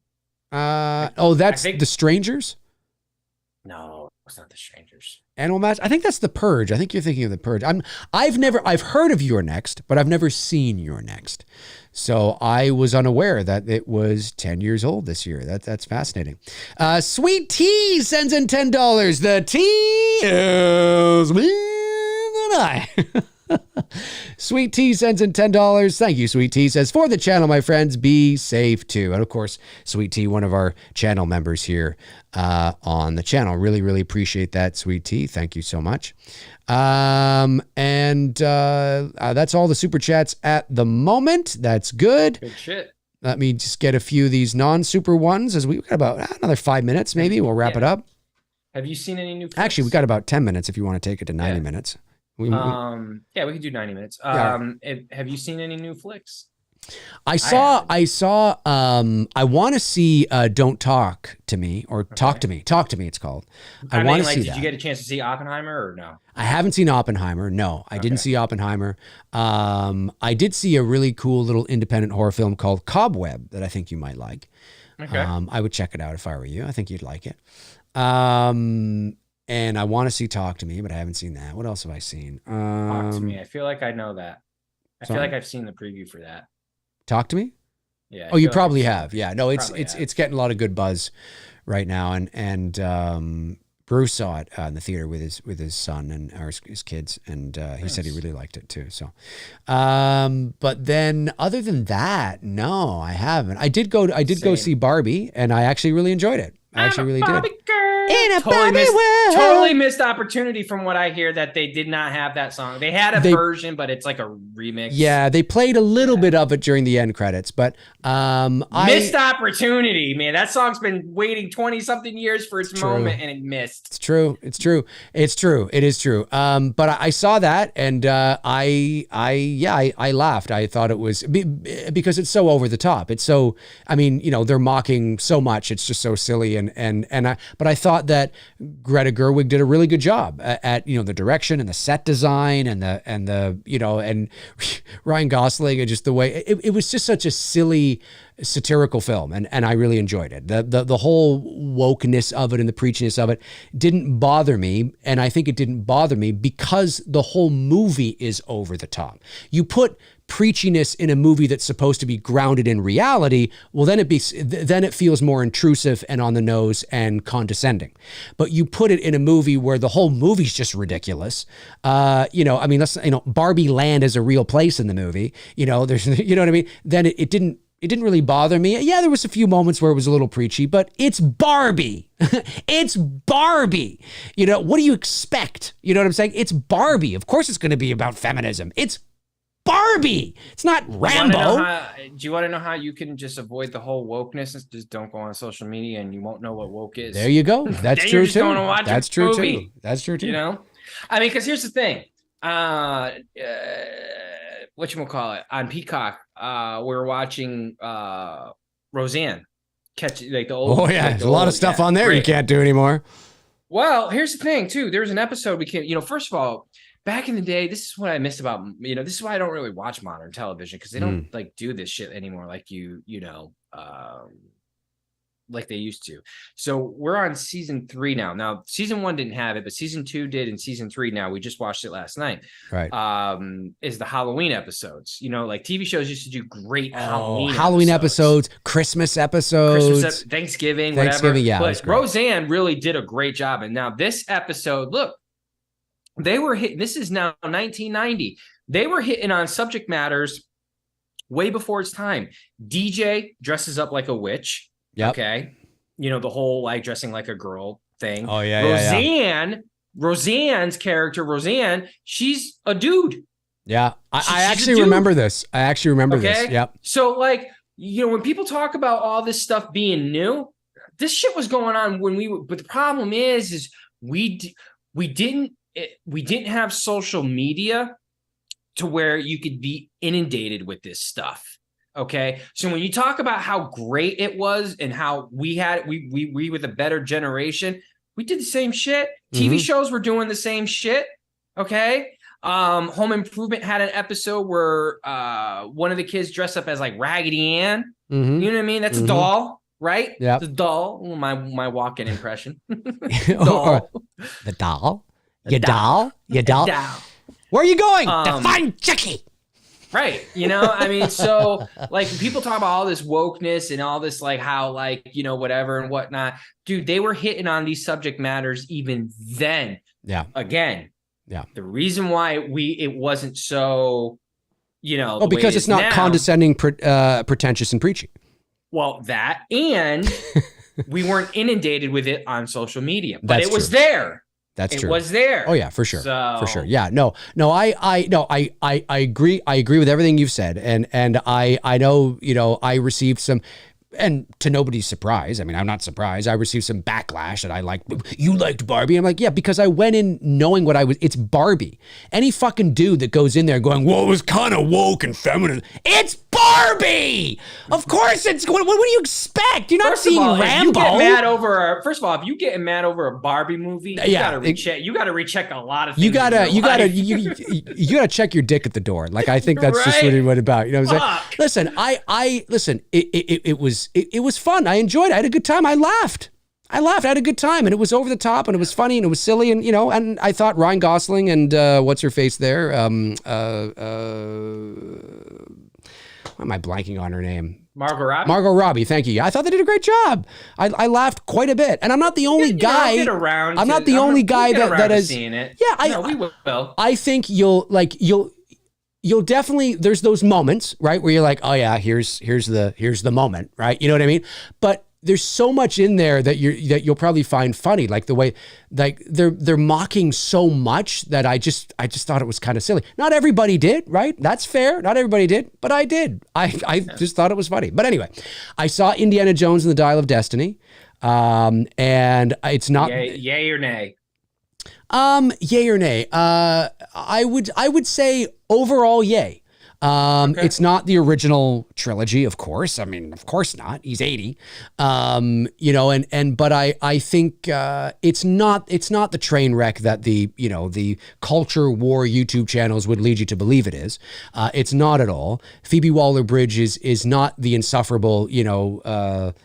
know. That's The Strangers? No, it's not The Strangers. Animal masks? I think that's The Purge. I think you're thinking of The Purge. I've heard of You're Next, but I've never seen You're Next. So I was unaware that it was 10 years old this year. That's fascinating. Sweet Tea sends in $10. The tea is me and I. Sweet Tea sends in $10. Thank you, Sweet Tea. Says, for the channel, my friends, be safe too. And of course, Sweet Tea, one of our channel members here on the channel. Really, really appreciate that, Sweet Tea. Thank you so much. That's all the super chats at the moment. That's good. Good shit. Let me just get a few of these non-super ones as we've got about another 5 minutes. Maybe we'll wrap it up. Have you seen any new flicks? Actually, we got about 10 minutes if you want to take it to 90 minutes. We can do 90 minutes. Have you seen any new flicks? I want to see Don't Talk to Me or Talk to Me. Talk to Me, it's called. I want to see that. Did you get a chance to see Oppenheimer or no? I haven't seen Oppenheimer. No, I didn't see Oppenheimer. I did see a really cool little independent horror film called Cobweb that I think you might like. Okay. I would check it out if I were you. I think you'd like it. And I want to see Talk to Me, but I haven't seen that. What else have I seen? Talk to Me. I feel like I know that. I feel like I've seen the preview for that. Talk to Me? Yeah. Oh, you probably have. Yeah. No, it's getting a lot of good buzz right now, and Bruce saw it in the theater with his son or his kids, and he said he really liked it too. So, but then other than that, no, I haven't. I did go see Barbie, and I actually really enjoyed it. I actually really did. In a totally missed opportunity from what I hear that they did not have that song. They had a version, but it's like a remix. Yeah, they played a little bit of it during the end credits, but missed opportunity, man. That song's been waiting 20-something years for its moment, and it missed. It's true. It is true. But I saw that, and I laughed. I thought it was because it's so over the top. It's so, I mean, they're mocking so much. It's just so silly, but I thought that Greta Gerwig did a really good job at the direction and the set design and the Ryan Gosling and just the way it was just such a silly satirical film, and I really enjoyed it. The whole wokeness of it and the preachiness of it didn't bother me, and I think it didn't bother me because the whole movie is over the top. You put preachiness in a movie that's supposed to be grounded in reality, well, then it feels more intrusive and on the nose and condescending. But you put it in a movie where the whole movie's just ridiculous. Barbie Land is a real place in the movie. There's, you know what I mean? Then it didn't really bother me. Yeah, there was a few moments where it was a little preachy, but it's Barbie. It's Barbie. What do you expect? You know what I'm saying? It's Barbie. Of course it's going to be about feminism. It's Barbie. It's not Rambo. Do you want to know how you can just avoid the whole wokeness? Just don't go on social media and you won't know what woke is. There you go. That's true too. That's true too. That's true too. Because here's the thing. Whatchamacallit, on Peacock, we're watching Roseanne. Catch like the old. Oh yeah, there's a lot of stuff on there you can't do anymore. Well, here's the thing too. There's an episode we can't. First of all, back in the day, this is what I missed about. This is why I don't really watch modern television, because they don't do this shit anymore. Like like they used to. So we're on season 3 now. Now, season 1 didn't have it, but season 2 did, and season 3 now, we just watched it last night. Right. Is the Halloween episodes. Like TV shows used to do great Halloween episodes, Christmas episodes, Thanksgiving, whatever. Yeah. But Roseanne really did a great job. And now this episode, look, they were hit. This is now 1990. They were hitting on subject matters way before its time. DJ dresses up like a witch. Yep. Okay. You know, the whole like dressing like a girl thing. Oh, yeah. Roseanne's character, Roseanne, she's a dude. Yeah. I actually remember this. This. Yep. So like, you know, when people talk about all this stuff being new, this shit was going on when but the problem is we didn't have social media to where you could be inundated with this stuff. Okay. So when you talk about how great it was and how we were the better generation, we did the same shit. TV shows were doing the same shit. Okay. Home Improvement had an episode where one of the kids dressed up as like Raggedy Ann. You know what I mean? That's a doll, right? Yeah. The doll. My walk-in impression. Doll. The doll. Your doll. Where are you going? To find Chucky. Right. You know, I mean, so like people talk about all this wokeness and all this, like how, like, you know, whatever and whatnot. Dude, they were hitting on these subject matters even then. Yeah. Again. Yeah. The reason why it wasn't so, you know. Oh, because it's not condescending, pretentious, and preachy. Well, that, and we weren't inundated with it on social media, but it was there. That's true. It was there. Oh yeah, for sure. For sure. Yeah. No, I agree. I agree with everything you've said. And I know, you know, I received some, and to nobody's surprise, I mean, I'm not surprised. I received some backlash that you liked Barbie. I'm like, yeah, because I went in knowing it's Barbie. Any fucking dude that goes in there going, well, it was kind of woke and feminine. It's Barbie. Of course it's, what do you expect? You're not seeing Rambo. First of all, if you getting mad over a Barbie movie, you gotta recheck a lot of things. You gotta check your dick at the door. Like, I think that's just really what it's about. You know what I'm saying? Listen, it was fun. I enjoyed it. I had a good time. I laughed. I had a good time, and it was over the top, and it was funny, and it was silly, and, you know, and I thought Ryan Gosling and what's her face there? Why am I blanking on her name? Margot Robbie. Margot Robbie, thank you. I thought they did a great job. I laughed quite a bit, and I'm not the only guy. I'm not the only guy that has seen it. Yeah, we will. I think you'll definitely. There's those moments, right, where you're like, oh yeah, here's the moment, right? You know what I mean? But there's so much in there that you'll probably find funny, like the way, like they're mocking so much that I just thought it was kind of silly. Not everybody did, right? That's fair. Not everybody did, but I did. I just thought it was funny. But anyway, I saw Indiana Jones and the Dial of Destiny, and it's not yay or nay. Yay or nay? I would say overall yay. Okay. It's not the original trilogy, of course. I mean, of course not. He's 80. You know, but I think it's not the train wreck that the culture war YouTube channels would lead you to believe it is. It's not at all. Phoebe Waller-Bridge is not the insufferable,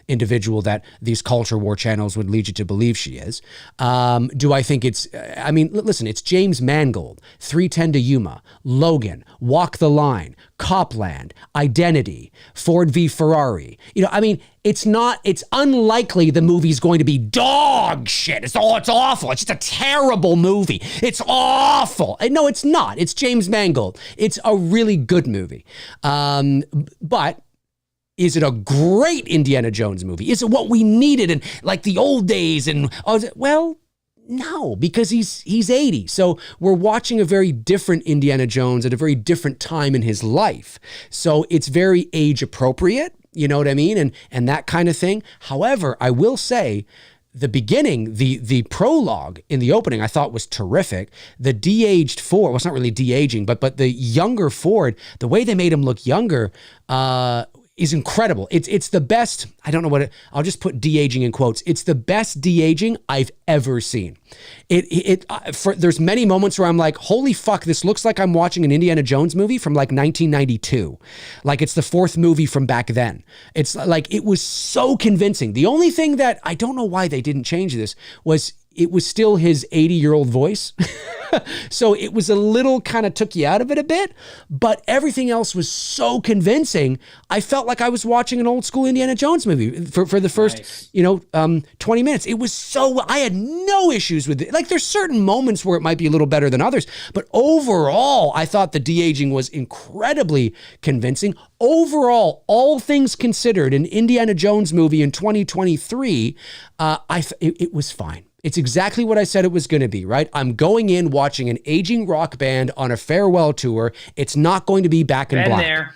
individual that these culture war channels would lead you to believe she is. Do I think it's, I mean, listen, it's James Mangold, 310 to Yuma, Logan, Walk the Line, Copland, Identity, Ford v Ferrari. You know, I mean, it's unlikely the movie's going to be dog shit. It's awful. It's just a terrible movie. It's awful. No, it's not. It's James Mangold. It's a really good movie. But is it a great Indiana Jones movie? Is it what we needed in like the old days? And well, no, because he's 80. So we're watching a very different Indiana Jones at a very different time in his life. So it's very age appropriate, you know what I mean? And that kind of thing. However, I will say the beginning, the prologue in the opening, I thought was terrific. The de-aged Ford, well, it's not really de-aging, but the younger Ford, the way they made him look younger, is incredible. It's the best. I don't know I'll just put de-aging in quotes. It's the best de-aging I've ever seen. There's many moments where I'm like, holy fuck, this looks like I'm watching an Indiana Jones movie from like 1992. Like it's the fourth movie from back then. It's like, it was so convincing. The only thing that I don't know why they didn't change this was it was still his 80-year-old voice. So it was a little kind of took you out of it a bit, but everything else was so convincing. I felt like I was watching an old school Indiana Jones movie for the first, 20 minutes. It was so, I had no issues with it. Like there's certain moments where it might be a little better than others, but overall, I thought the de-aging was incredibly convincing. Overall, all things considered, an Indiana Jones movie in 2023, it was fine. It's exactly what I said it was going to be, right? I'm going in watching an aging rock band on a farewell tour. It's not going to be Back in Black. There.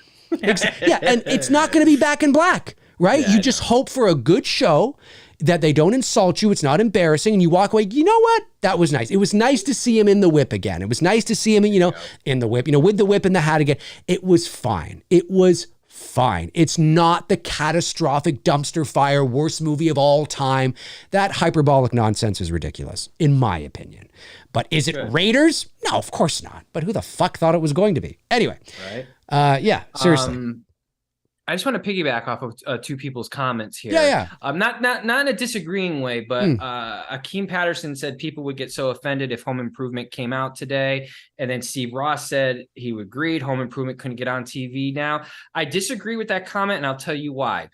Yeah, and it's not going to be Back in Black, right? You just hope for a good show, that they don't insult you. It's not embarrassing. And you walk away, you know what? That was nice. It was nice to see him in the whip again. It was nice to see him, in the whip, with the whip and the hat again. It was fine. It was fine. It's not the catastrophic dumpster fire worst movie of all time. That hyperbolic nonsense is ridiculous, in my opinion. But is it Raiders? No, of course not. But who the fuck thought it was going to be? Anyway, yeah, seriously. I just want to piggyback off of two people's comments here. Yeah. Not in a disagreeing way, but Akeem Patterson said people would get so offended if Home Improvement came out today. And then Steve Ross said he agreed Home Improvement couldn't get on TV now. I disagree with that comment, and I'll tell you why.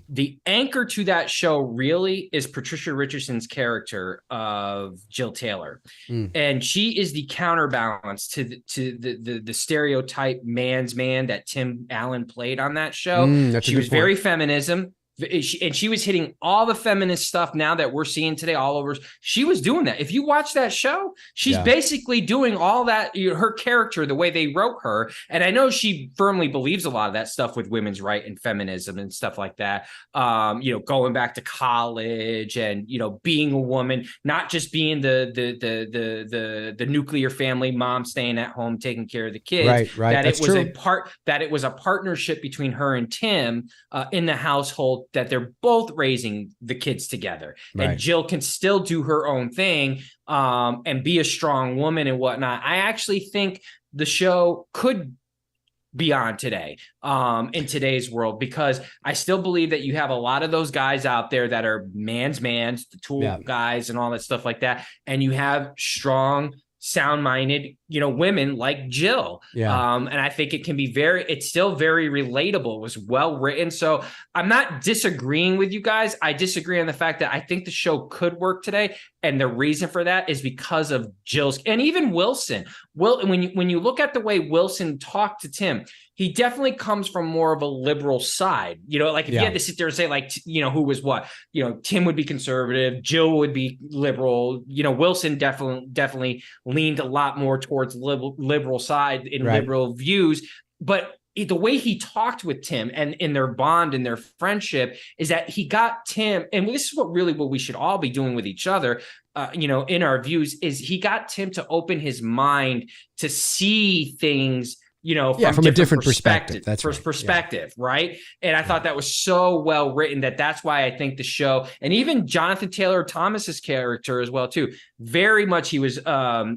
The anchor to that show really is Patricia Richardson's character of Jill Taylor. And she is the counterbalance to the stereotype man's man that Tim Allen played on that show. She was very feminism. And she was hitting all the feminist stuff now that we're seeing today all over. She was doing that. If you watch that show, she's basically doing all that, her character, the way they wrote her. And I know she firmly believes a lot of that stuff with women's right and feminism and stuff like that. Going back to college and, being a woman, not just being the nuclear family mom staying at home, taking care of the kids. Right. That it was a partnership between her and Tim in the household, that they're both raising the kids together, and Jill can still do her own thing and be a strong woman and whatnot. I actually think the show could be on today in today's world, because I still believe that you have a lot of those guys out there that are mans, the tool guys and all that stuff like that. And you have strong, sound-minded, women like Jill. And I think it can be it's still very relatable. It was well written. So I'm not disagreeing with you guys. I disagree on the fact that I think the show could work today. And the reason for that is because of Jill's, and even Wilson. When you look at the way Wilson talked to Tim, he definitely comes from more of a liberal side. Like if you had to sit there and say, like, who was what, Tim would be conservative, Jill would be liberal. Wilson definitely leaned a lot more towards liberal side in liberal views. But the way he talked with Tim and in their bond and their friendship is that he got Tim, and this is what we should all be doing with each other, in our views, is he got Tim to open his mind to see things, from a different perspective. That's perspective, right? And I thought that was so well written that's why I think the show, and even Jonathan Taylor Thomas's character as well too, very much he was an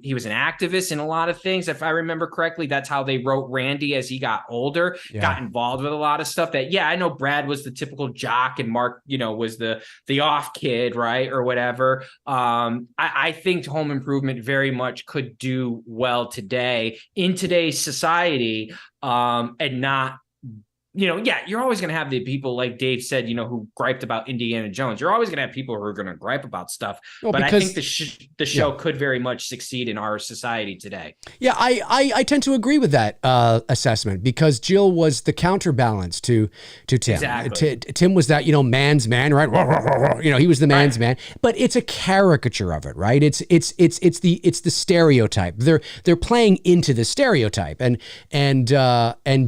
activist in a lot of things. If I remember correctly, that's how they wrote Randy as he got older, got involved with a lot of stuff that, I know Brad was the typical jock and Mark, was the off kid, right? Or whatever. I think Home Improvement very much could do well today in today's society. And not, you're always going to have the people, like Dave said, who griped about Indiana Jones. You're always going to have people who are going to gripe about stuff. But I think the show could very much succeed in our society today. Yeah, I tend to agree with that assessment, because Jill was the counterbalance to Tim. Exactly. Tim was that, man's man, right? He was the man's man. But it's a caricature of it, right? It's the stereotype. They're playing into the stereotype, and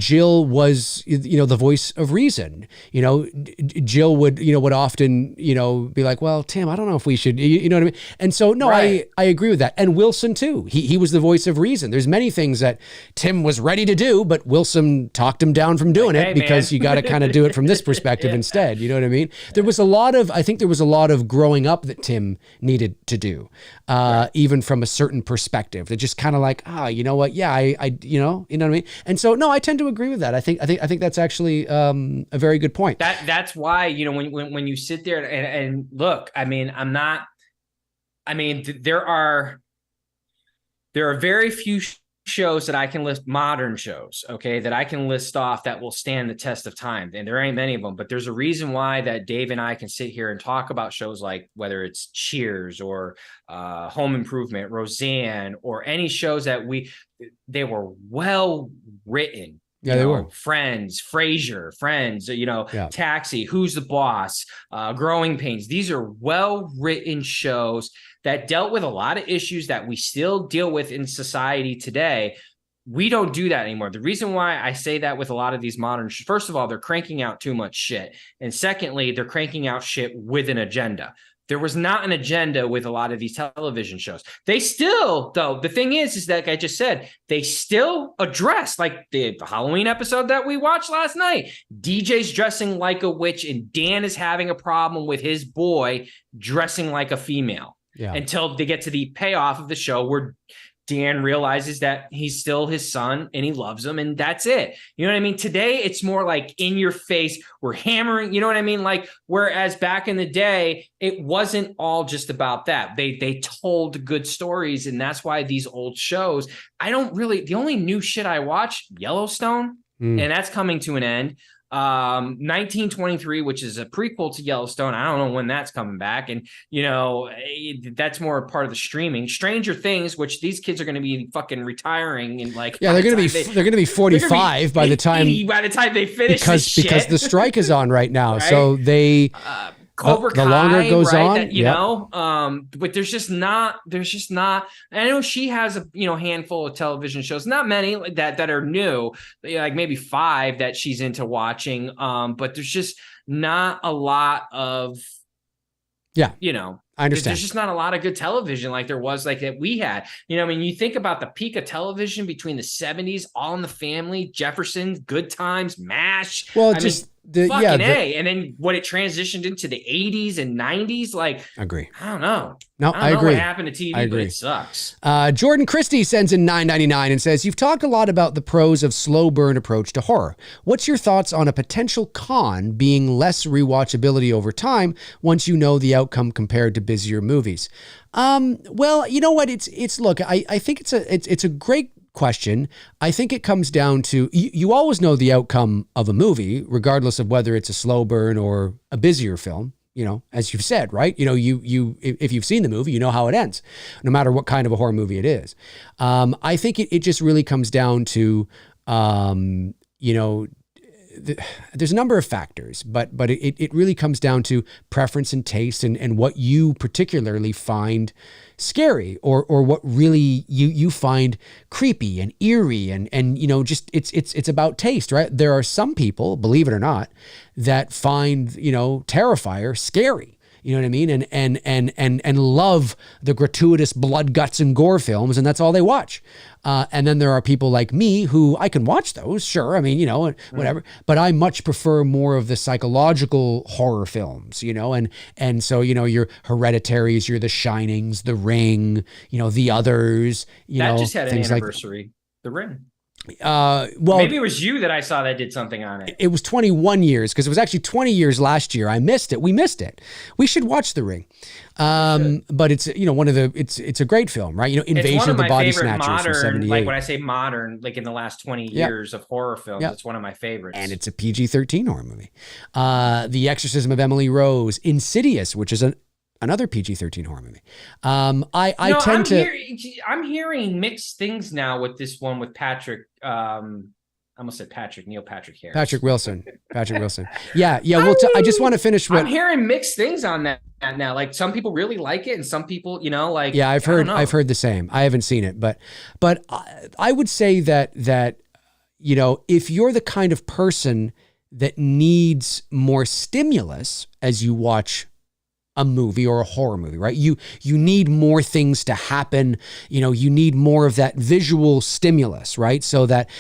Jill was the voice of reason. Jill would often be like, well, Tim, I don't know if we should, you know what I mean? And so I agree with that. And Wilson too. He was the voice of reason. There's many things that Tim was ready to do, but Wilson talked him down from doing it, because you got to kind of do it from this perspective instead. You know what I mean? I think there was a lot of growing up that Tim needed to do, even from a certain perspective. That just kind of like, you know what? Yeah, I you know what I mean? And so, no, I tend to agree with that. I think that's actually a very good point. That's why, when you sit there and look, I mean, I'm not I mean, there are very few shows that I can list, modern shows, okay, that I can list off that will stand the test of time. And there ain't many of them, but there's a reason why that Dave and I can sit here and talk about shows like whether it's Cheers or Home Improvement, Roseanne, or any shows that they were well written. Yeah, they were. Friends, Frasier, Friends, Yeah. Taxi, Who's the Boss, Growing Pains. These are well-written shows that dealt with a lot of issues that we still deal with in society today. We don't do that anymore. The reason why I say that with a lot of these modern, first of all, they're cranking out too much shit. And secondly, they're cranking out shit with an agenda. There was not an agenda with a lot of these television shows. They still, though, the thing is that, like I just said, they still address, like the Halloween episode that we watched last night. DJ's dressing like a witch, and Dan is having a problem with his boy dressing like a female. Yeah. Until they get to the payoff of the show where Dan realizes that he's still his son and he loves him, and that's it. You know what I mean? Today, it's more like in your face. We're hammering, you know what I mean? Like, whereas back in the day, it wasn't all just about that. They told good stories, and that's why these old shows, the only new shit I watch, Yellowstone, and that's coming to an end. 1923, which is a prequel to Yellowstone. I don't know when that's coming back. And, that's more part of the streaming. Stranger Things, which these kids are going to be fucking retiring and like, yeah, they're going to be 45 by the time they finish because the strike is on right now. Right? So they, Cobra Kai, the longer it goes on, but there's just not, I know she has a, handful of television shows, not many like that are new, like maybe 5 that she's into watching. But there's just not a lot of, I understand. There's just not a lot of good television like there was like that we had. I mean, you think about the peak of television between the 70s, All in the Family, Jefferson, Good Times, MASH. Well, and then what it transitioned into the 80s and 90s, like, agree. I don't know. No, I agree. What happened to TV, but it sucks. Jordan Christie sends in $9.99 and says, you've talked a lot about the pros of slow burn approach to horror. What's your thoughts on a potential con being less rewatchability over time once you know the outcome compared to busier movies? Well, you know what? Look, I think it's a great question. I think it comes down to, you always know the outcome of a movie, regardless of whether it's a slow burn or a busier film, as you've said, right? If you've seen the movie, you know how it ends, no matter what kind of a horror movie it is. I think it just really comes down to, there's a number of factors, but it really comes down to preference and taste and what you particularly find scary or what really you find creepy and eerie and just it's about taste, right? There are some people, believe it or not, that find Terrifier scary. You know what I mean? And love the gratuitous blood, guts, and gore films, and that's all they watch. And then there are people like me who I can watch those, sure. I mean, whatever. But I much prefer more of the psychological horror films, and so your Hereditaries, your The Shinings, The Ring, The Others. That just had an anniversary. The Ring. Well, maybe it was you that I saw that did something on it. It was 21 years because it was actually 20 years last year. I missed it. We missed it. We should watch The Ring. But it's it's a great film, right? Invasion of the Body Snatchers modern, from 78. Like when I say modern, like in the last 20 years of horror films, it's one of my favorites. And it's a PG-13 horror movie. The Exorcism of Emily Rose, Insidious, which is another PG-13 horror movie. I'm hearing mixed things now with this one with Patrick. I almost said Neil Patrick Harris. Patrick Wilson. Yeah. Well, I just want to finish with. I'm hearing mixed things on that now. Like some people really like it, and some people, like. Yeah, I've heard the same. I haven't seen it, but I would say that if you're the kind of person that needs more stimulus as you watch a movie or a horror movie, right? You need more things to happen. You need more of that visual stimulus, right? So that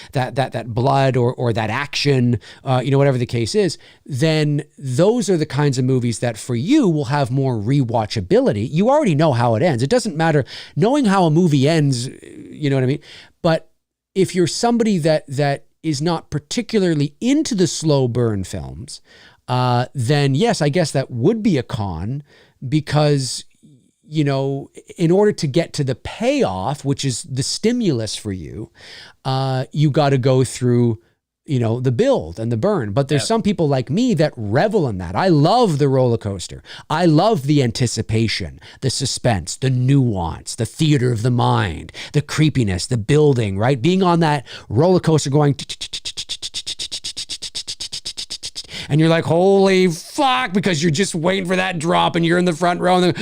blood or that action, whatever the case is, then those are the kinds of movies that for you will have more rewatchability. You already know how it ends. It doesn't matter knowing how a movie ends, you know what I mean? But if you're somebody that is not particularly into the slow burn films, then yes, I guess that would be a con because, you know, in order to get to the payoff, which is the stimulus for you, you got to go through, you know, the build and the burn. But there's some people like me that revel in that. I love the roller coaster. I love the anticipation, the suspense, the nuance, the theater of the mind, the creepiness, the building, right? Being on that roller coaster going, and you're like, holy fuck, because you're just waiting for that drop and you're in the front row and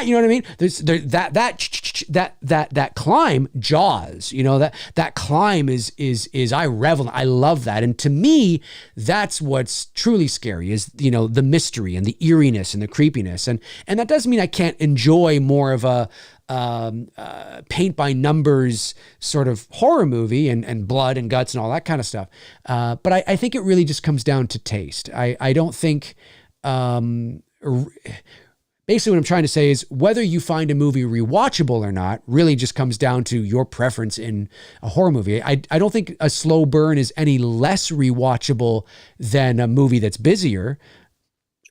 you know what I mean? There's that climb, Jaws, you know, that climb is I revel. I love that. And to me, that's what's truly scary is, you know, the mystery and the eeriness and the creepiness. And that doesn't mean I can't enjoy more of a paint by numbers sort of horror movie and blood and guts and all that kind of stuff. But I think it really just comes down to taste. I don't think, basically what I'm trying to say is whether you find a movie rewatchable or not really just comes down to your preference in a horror movie. I don't think a slow burn is any less rewatchable than a movie that's busier.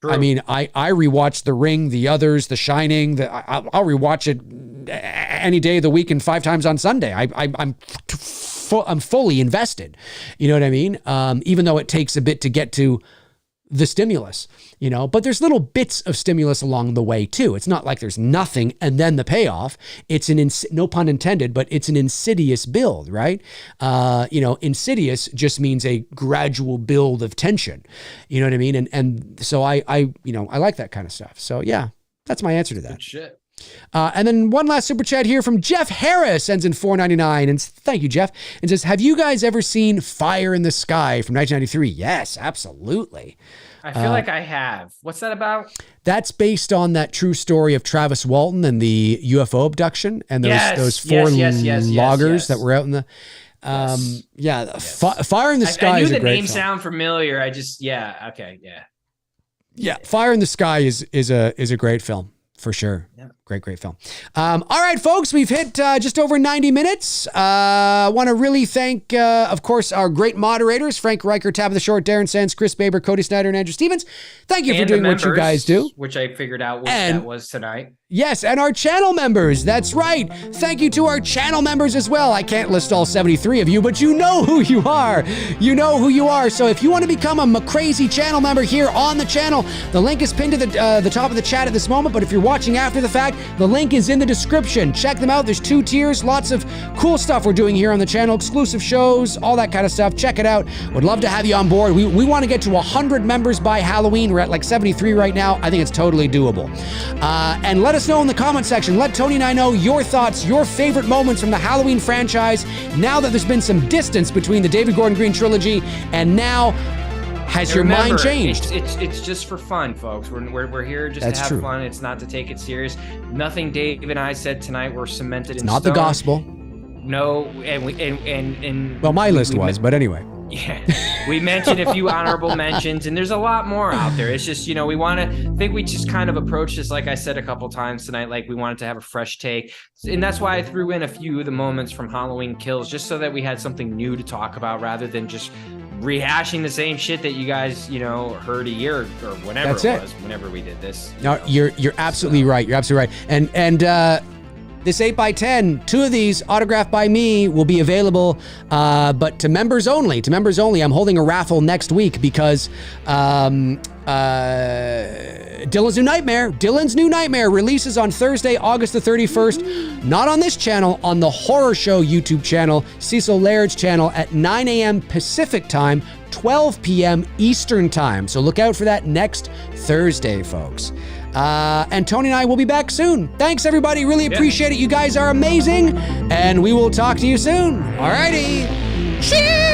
True. I mean, I rewatch The Ring, The Others, The Shining. I'll rewatch it any day of the week and 5 times on Sunday. I'm fully invested. You know what I mean? Even though it takes a bit to get to the stimulus, you know, but there's little bits of stimulus along the way too. It's not like there's nothing and then the payoff. It's no pun intended, but it's an insidious build, right? You know, insidious just means a gradual build of tension. You know what I mean? And so I you know, I like that kind of stuff. So yeah, that's my answer to that. Good shit. And then one last super chat here from Jeff Harris, ends in 499. And thank you, Jeff. And says, have you guys ever seen Fire in the Sky from 1993? Yes, absolutely. I feel like I have. What's that about? That's based on that true story of Travis Walton and the UFO abduction and those 4 loggers that were out in the... Fire in the Sky is a great film. I knew the name sound familiar. Yeah, Fire in the Sky is a great film. For sure. Yeah. Great film. All right, folks, we've hit just over 90 minutes. I want to really thank, of course, our great moderators, Frank Riker, Tabitha Short, Darren Sands, Chris Baber, Cody Snyder, and Andrew Stevens. Thank you for doing what you guys do. Which I figured out that was tonight. Yes, and our channel members. That's right. Thank you to our channel members as well. I can't list all 73 of you, but you know who you are. You know who you are. So if you want to become a crazy channel member here on the channel, the link is pinned to the top of the chat at this moment. But if you're watching after the fact, the link is in the description. Check them out. There's 2 tiers. Lots of cool stuff we're doing here on the channel. Exclusive shows, all that kind of stuff. Check it out. Would love to have you on board. We want to get to 100 members by Halloween. We're at like 73 right now. I think it's totally doable. And let us know in the comment section. Let Tony and I know your thoughts, your favorite moments from the Halloween franchise. Now that there's been some distance between the David Gordon Green trilogy and now, has your mind changed? It's just for fun, folks. We're here just to have fun. It's not to take it serious. Nothing Dave and I said tonight were cemented in stone. Not the gospel. No, and well, my list was, but anyway. Yeah, we mentioned a few honorable mentions, and there's a lot more out there. It's just, you know, we just kind of approached this, like I said a couple times tonight, like we wanted to have a fresh take. And that's why I threw in a few of the moments from Halloween Kills, just so that we had something new to talk about rather than just rehashing the same shit that you guys, you know, heard a year or whenever whenever we did this. No, you're absolutely right. You're absolutely right. And this 8x10, 2 of these autographed by me will be available, but to members only. To members only. I'm holding a raffle next week because Dylan's New Nightmare releases on Thursday, August the 31st. Not on this channel, on the Horror Show YouTube channel, Cecil Laird's channel at 9 a.m. Pacific time, 12 p.m. Eastern time. So look out for that next Thursday, folks. And Tony and I will be back soon. Thanks, everybody. Really appreciate it. You guys are amazing. And we will talk to you soon. All righty. Cheers.